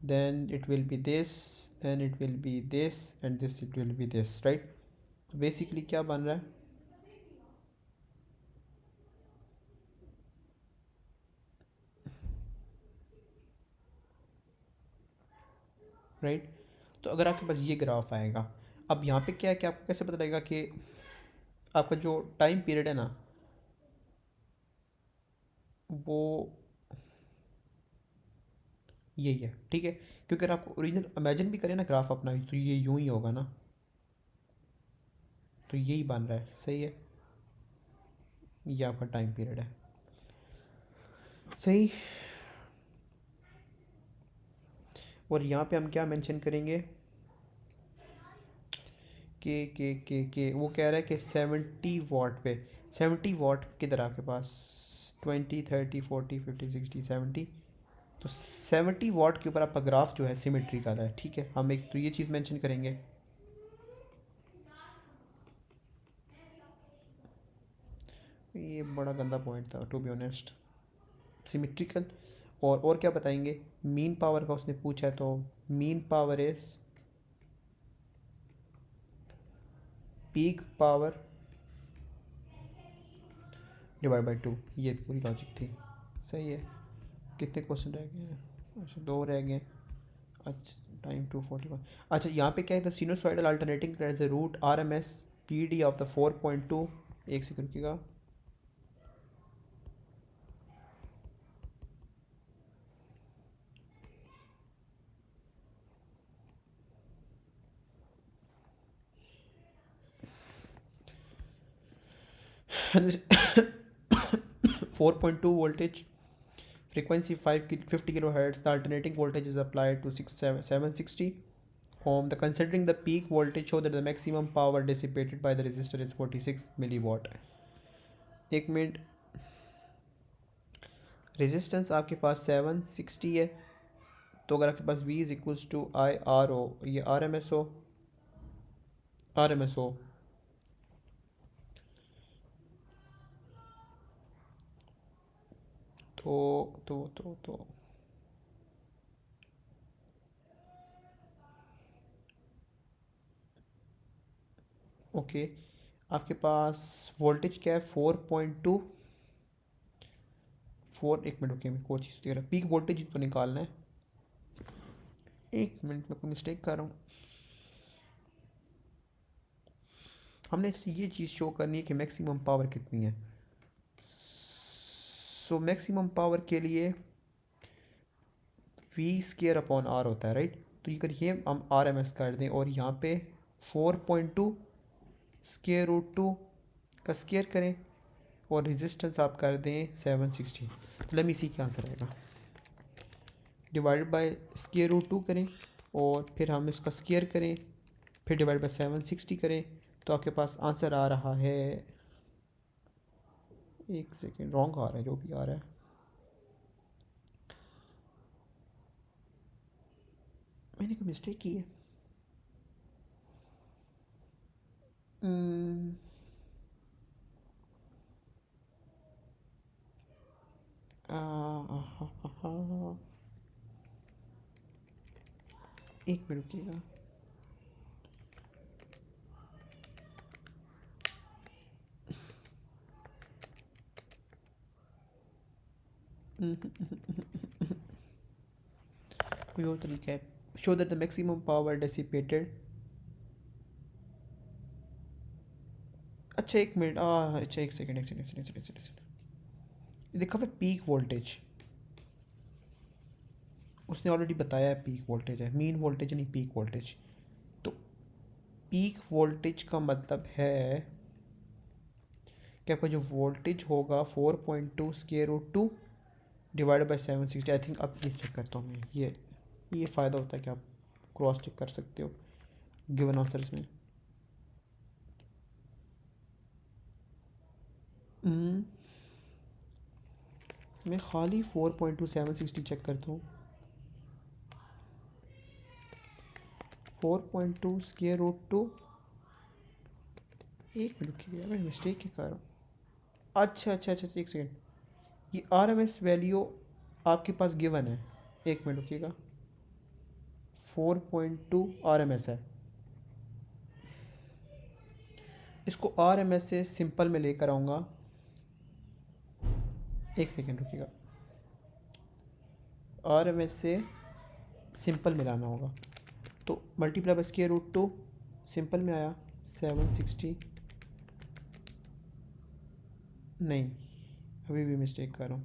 A: then it will be this, then it will be this, and this it will be this, right? तो बेसिकली क्या बन रहा है, राइट? तो अगर आपके पास ये ग्राफ आएगा, अब यहाँ पे क्या है कि आपको कैसे पता लगेगा कि आपका जो टाइम पीरियड है ना, वो यही है, ठीक है। क्योंकि अगर आप ओरिजिनल इमेजिन भी करें ना ग्राफ अपना, तो ये यूं ही होगा ना, तो यही बन रहा है, सही है। ये आपका टाइम पीरियड है, सही। और यहाँ पे हम क्या मेंशन करेंगे के वो कह रहा है कि 70 वाट पे, 70 वाट किधर आपके पास, 20 30 40 50 60 70, तो 70 वाट के ऊपर आपका ग्राफ जो है सिमेट्री का है, ठीक है। हम एक तो ये चीज़ मेंशन करेंगे। ये बड़ा गंदा पॉइंट था टू बी ऑनेस्ट, सिमेट्रिकल। और क्या बताएंगे, मीन पावर का उसने पूछा है, तो mean power is peak power divide by 2, ये पूरी लॉजिक थी, सही है। कितने क्वेश्चन रह गए हैं, अच्छा 2 रह गए। अच्छा टाइम 241। अच्छा यहाँ पे क्या है, the sinusoidal alternating as the root R M S P D of the 4.2। एक सेकंड रुकिएगा। Four point two voltage, frequency 50 kilohertz, the alternating voltage is applied to 760 ohm. The considering the peak voltage show that the maximum power dissipated by the resistor is 46 milliwatt। एक मिनट, resistance आपके पास 760 है, तो अगर आपके पास V is equals to I R O, ये R M S O, R M S O, तो ओके, आपके पास वोल्टेज क्या है, 4.2। एक मिनट ओके, मैं कोई चीज़ दे रहा, पीक वोल्टेज तो निकालना है। एक मिनट में कोई मिस्टेक कर रहा हूँ, हमने ये चीज़ शो करनी है कि मैक्सिमम पावर कितनी है। सो मैक्सिमम पावर के लिए वी स्केयर अपॉन आर होता है, राइट? तो ये करिए हम आर एम एस कर दें, और यहाँ पे 4.2 स्केयर रूट टू का स्केयर करें, और रेजिस्टेंस आप कर दें 760। लेट मी सी क्या आंसर आएगा। Divided by square root two करें, और फिर हम इसका स्केयर करें, फिर डिवाइड बाय 760 करें, तो आपके पास आंसर आ रहा है, एक सेकेंड, रॉन्ग आ रहा है जो भी आ रहा है, मैंने कोई मिस्टेक की है। Hmm, एक मिनट रुकिएगा। कोई और तरीका है? Show that the maximum power dissipated. अच्छा एक मिनट, अच्छा एक सेकंड, एक सेकंड, एक सेकंड, एक सेकंड, एक सेकंड। देखा हुआ पीक वोल्टेज, उसने ऑलरेडी बताया है पीक वोल्टेज है, मीन वोल्टेज नहीं, पीक वोल्टेज। तो पीक वोल्टेज का मतलब है कि आपका जो वोल्टेज होगा 4.2 square root 2 divide by 760। I think अब ये चेक करता हूँ मैं, ये फ़ायदा होता है कि आप क्रॉस चेक कर सकते हो गिवन आंसर्स में। हम्म, मैं खाली 4.2 760 चेक करता हूँ। 4.2 स्क्वायर रूट 2, एक मिनट रुकिए मैं मिस्टेक क्या कर रहा हूँ। अच्छा अच्छा अच्छा, एक सेकेंड, ये आर एम एस वैल्यू आपके पास गिवन है। एक मिनट रुकिएगा, 4.2 आर एम एस है। इसको आर एम एस से सिंपल में लेकर आऊँगा। एक सेकेंड रुकिएगा, आर एम एस से सिंपल में लाना होगा। तो multiply by square root 2, simple में आया 760। नहीं, अभी भी मिस्टेक कर रहा हूँ।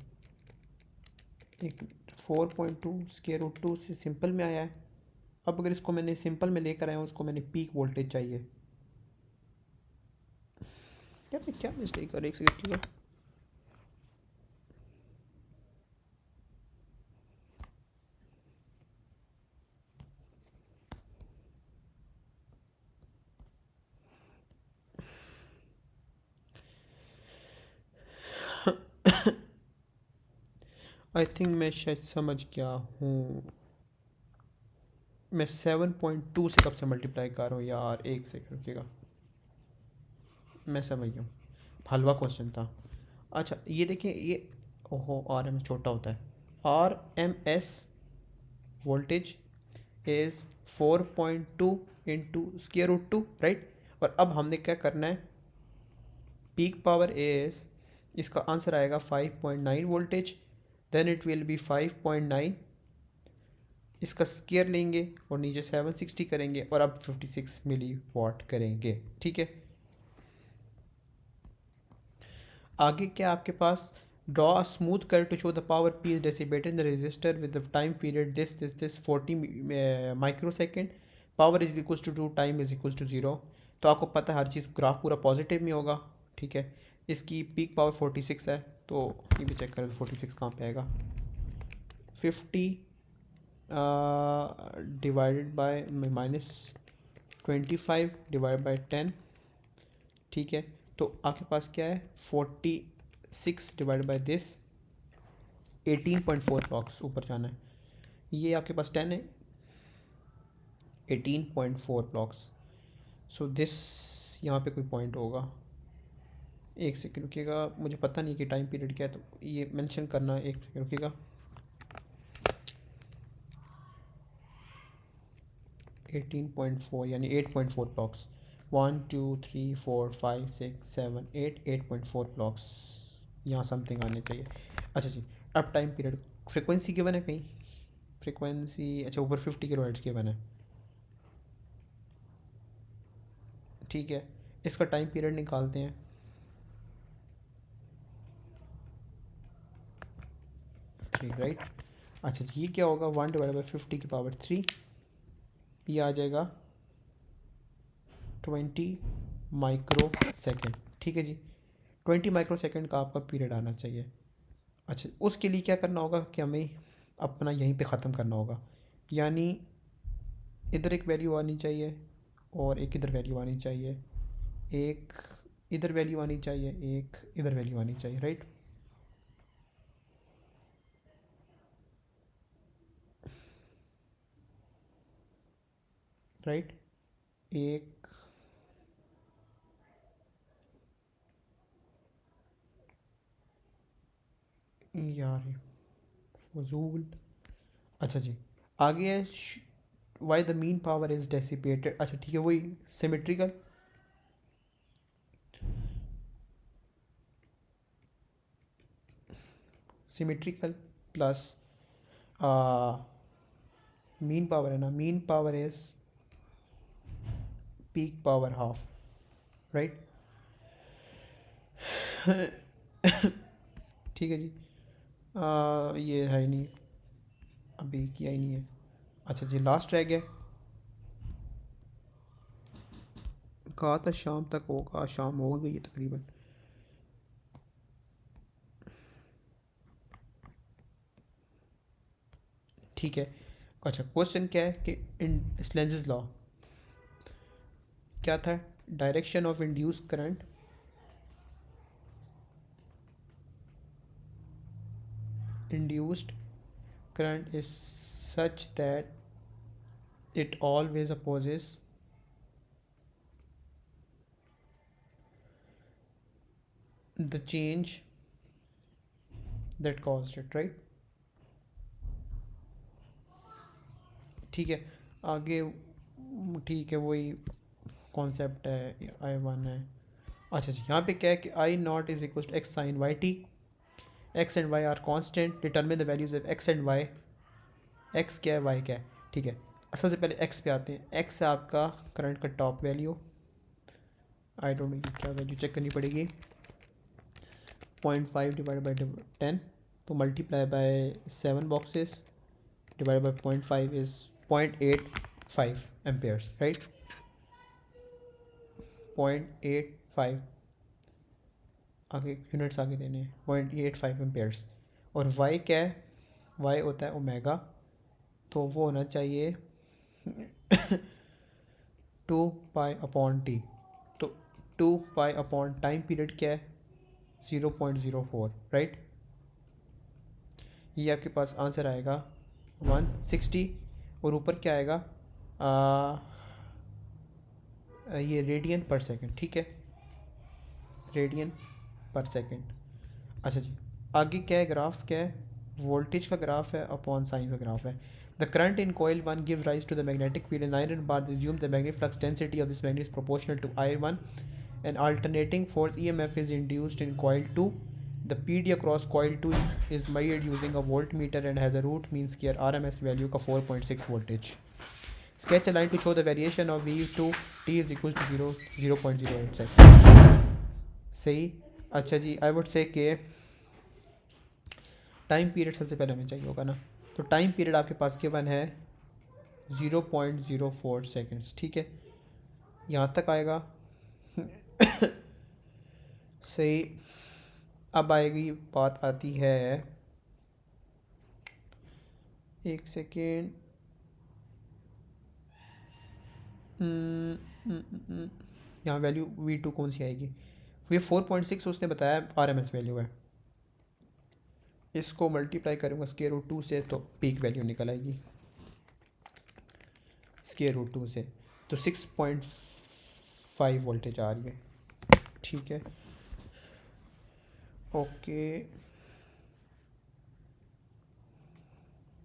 A: एक 4.2 स्क्वायर रूट 2 से सिंपल में आया है। अब अगर इसको मैंने सिंपल में लेकर आया हूँ, उसको मैंने पीक वोल्टेज चाहिए। क्या मैं क्या मिस्टेक कर, एक सेकेंड। आई थिंक मैं शायद समझ गया हूँ। मैं 7.2 से कब से मल्टीप्लाई कर रहा हूँ यार, एक सेकंड रुकिएगा, मैं समझ गया हूँ। हलवा क्वेश्चन था। अच्छा ये देखिए, ये ओहो आर एम एस छोटा होता है। R M S voltage is 4.2 into square root 2, right. और अब हमने क्या करना है, पीक पावर इज़, इसका आंसर आएगा 5.9 voltage. Then it will be 5.9, इसका स्केयर लेंगे और नीचे 760 करेंगे और अब 56 मिली वाट करेंगे, ठीक है। आगे क्या आपके पास, draw a smooth curve to show the power P is dissipated in the resistor with the time period this 40 micro second, power is equals to time is equals to 0। तो आपको पता है हर चीज़ ग्राफ पूरा पॉजिटिव में होगा, ठीक है। इसकी पीक पावर 46 है, तो ये भी चेक करें 46 कहाँ पे आएगा। 50 डिवाइडेड बाय -25 डिवाइड बाय 10, ठीक है। तो आपके पास क्या है, 46 डिवाइड बाई दिस 18.4 ब्लॉक्स ऊपर जाना है। ये आपके पास 10 है, 18.4 ब्लॉक्स। सो दिस यहाँ पे कोई पॉइंट होगा। एक सेकंड रुकिएगा, मुझे पता नहीं कि टाइम पीरियड क्या है, तो ये मेंशन करना, एक सेकंड रुकिएगा। 18.4 यानी 8.4 ब्लॉक्स, 1 2 3 4 5 6 7 8, 8.4 ब्लॉक्स यहाँ समथिंग आने चाहिए। अच्छा जी, अब टाइम पीरियड, फ्रिक्वेंसी गिवन है कहीं, फ्रिक्वेंसी अच्छा ऊपर 50 किलो हर्ट्ज़ गिवन है, ठीक है। इसका टाइम पीरियड निकालते हैं। ठीक राइट। अच्छा जी, ये क्या होगा, 1/50 की पावर 3, ये आ जाएगा 20 माइक्रो सेकेंड, ठीक है जी। 20 माइक्रो सेकेंड का आपका पीरियड आना चाहिए। अच्छा उसके लिए क्या करना होगा कि हमें अपना यहीं पे ख़त्म करना होगा, यानी इधर एक वैल्यू आनी चाहिए और एक इधर वैल्यू आनी चाहिए, एक इधर वैल्यू आनी चाहिए, एक इधर वैल्यू आनी चाहिए, राइट। राइट, एक यार फजूल। अच्छा जी, आगे है why the mean power is dissipated. अच्छा ठीक है, वही symmetrical. Symmetrical plus mean power है ना, mean power is peak power half, right. ठीक है जी. ये है ही नहीं, अभी किया ही नहीं है. अच्छा जी, लास्ट रह गया. कहा था शाम तक होगा, शाम हो गई है तकरीबन. ठीक है. अच्छा, क्वेश्चन क्या है कि इन लेंजेस लॉ क्या था. Direction of induce current induced current is such that it always opposes the change that caused it, right. ठीक है. आगे ठीक है, वही कॉन्सेप्ट है, आई वन है. अच्छा जी, यहाँ पे क्या है कि I naught is equal to X sine Y T. X and Y are constant. Determine the values of X and Y. X क्या है, वाई क्या है. ठीक है, सबसे पहले एक्स पे आते हैं. एक्स है आपका करंट का top value. I don't know क्या वैल्यू चेक करनी पड़ेगी. 0.5 डिवाइड बाई 10, तो multiply by 7 boxes divide by 0.5 is 0.85 Ampere's, right. 0.85 आगे यूनिट्स आगे देने हैं. 0.85 एम्पेयर्स. और वाई क्या है, वाई होता है ओमेगा, तो वो होना चाहिए 2 पाई अपॉन टी. तो 2 पाई अपॉन टाइम पीरियड क्या है, 0.04, राइट. ये आपके पास आंसर आएगा 160. और ऊपर क्या आएगा, ये रेडियन पर सेकंड. ठीक है, रेडियन पर सेकंड. अच्छा जी, आगे क्या है, ग्राफ क्या है, वोल्टेज का ग्राफ है अपॉन साइन का ग्राफ है. The current in coil 1 give rise to the magnetic field in iron bar. assume the magnetic flux density of this magnet is proportional to I1. An alternating force EMF is induced in coil 2. The PD across coil 2 is measured using a voltmeter and has a root mean square RMS value का 4.6 voltage. Sketch a line to show the variation of V2 T is equal to 0.08 seconds. सही. अच्छा जी, आई would say कि time period सबसे पहले हमें चाहिए होगा ना. तो टाइम पीरियड आपके पास गिवन है 0.04 सेकेंड्स. ठीक है, यहाँ तक आएगा. सही. अब आएगी बात, आती है, एक सेकेंड. यहाँ वैल्यू V2 कौन सी आएगी. ये 4.6 उसने बताया RMS वैल्यू है. इसको मल्टीप्लाई करूँगा स्क्वायर रूट 2 से, तो पीक वैल्यू निकल आएगी स्क्वायर रूट 2 से. तो 6.5 वोल्टेज आ रही है. ठीक है, ओके.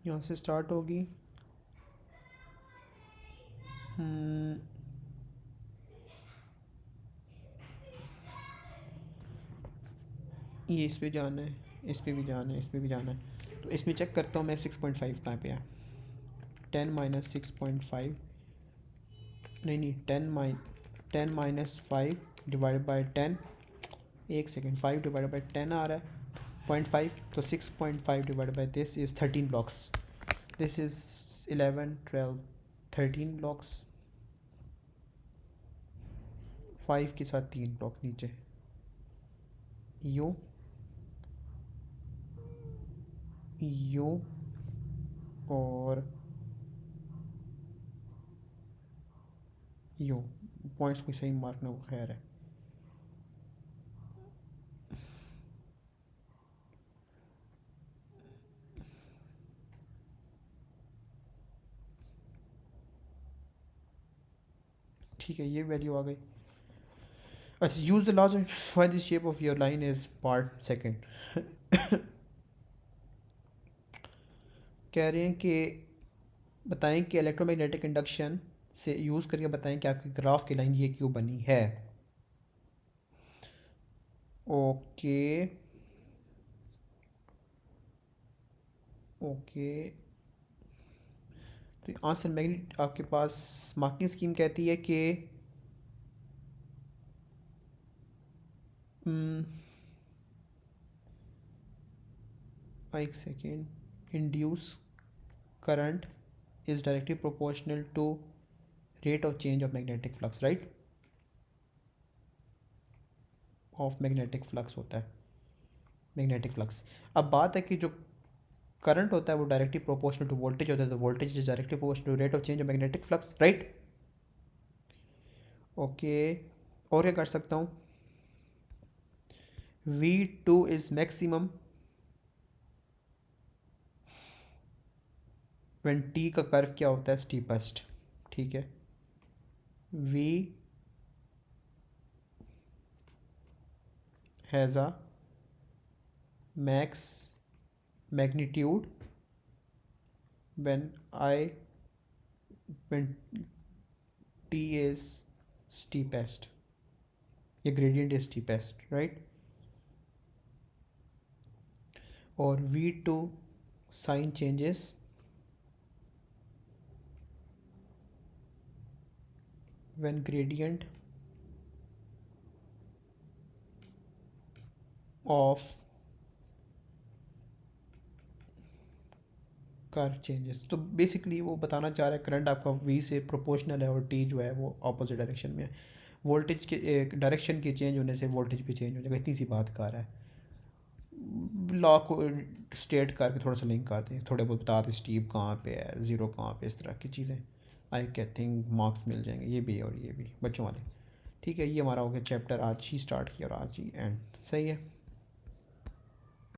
A: यहाँ से स्टार्ट होगी. ये इस पे जाना है, इस पे भी जाना है, इस पे भी जाना है. तो इसमें चेक करता हूँ मैं 6.5 कहाँ पे है. 10 माइनस 6.5, नहीं 10 माइनस 5 डिवाइड बाई 10. एक सेकेंड, 5 डिवाइड बाई 10 आ रहा है 0.5. तो 6.5 divide by this is 13 blocks. This is 11 12 13 blocks. 5 के साथ 3 ब्लॉक नीचे. यू और यू पॉइंट्स कोई सही मार्क ना हो, खैर है. ठीक है, ये वैल्यू आ गई. अच्छा, use the laws why this shape of your line is part second. कह रहे हैं कि बताएं कि इलेक्ट्रोमैग्नेटिक इंडक्शन से यूज़ करके बताएं कि आपकी ग्राफ की लाइन ये क्यों बनी है। ओके ओके, तो आंसर मैग्नेट आपके पास मार्किंग स्कीम कहती है कि एक second, induce current is directly proportional to rate of change of magnetic flux, right, of magnetic flux होता है मैग्नेटिक फ्लक्स। अब बात है कि जो करंट होता है वो डायरेक्टली प्रोपोर्शनल टू वोल्टेज होता है, तो voltage is directly proportional to rate of change of magnetic flux, right. Okay, और क्या कर सकता हूँ, V2 is maximum when T का कर्व क्या होता है, स्टीपेस्ट, ठीक है। V has a max magnitude when I when T is steepest, ये gradient is steepest, right, और V2 sign changes when gradient of curve changes. तो बेसिकली वो बताना चाह रहा है करंट आपका V से प्रोपोर्शनल है और T जो है वो अपोजिट डायरेक्शन में है, वोल्टेज के डायरेक्शन के चेंज होने से वोल्टेज भी चेंज हो जाएगा, इतनी सी बात कर रहा है। लॉ को स्टेट करके थोड़ा सा लिंक करते हैं, थोड़े बहुत बता दें स्टीप कहाँ पे है, ज़ीरो कहाँ पे, इस तरह की चीज़ें, आई थिंक मार्क्स मिल जाएंगे, ये भी और ये भी बच्चों वाले। ठीक है, ये हमारा हो गया चैप्टर, आज ही स्टार्ट किया और आज ही एंड, सही है।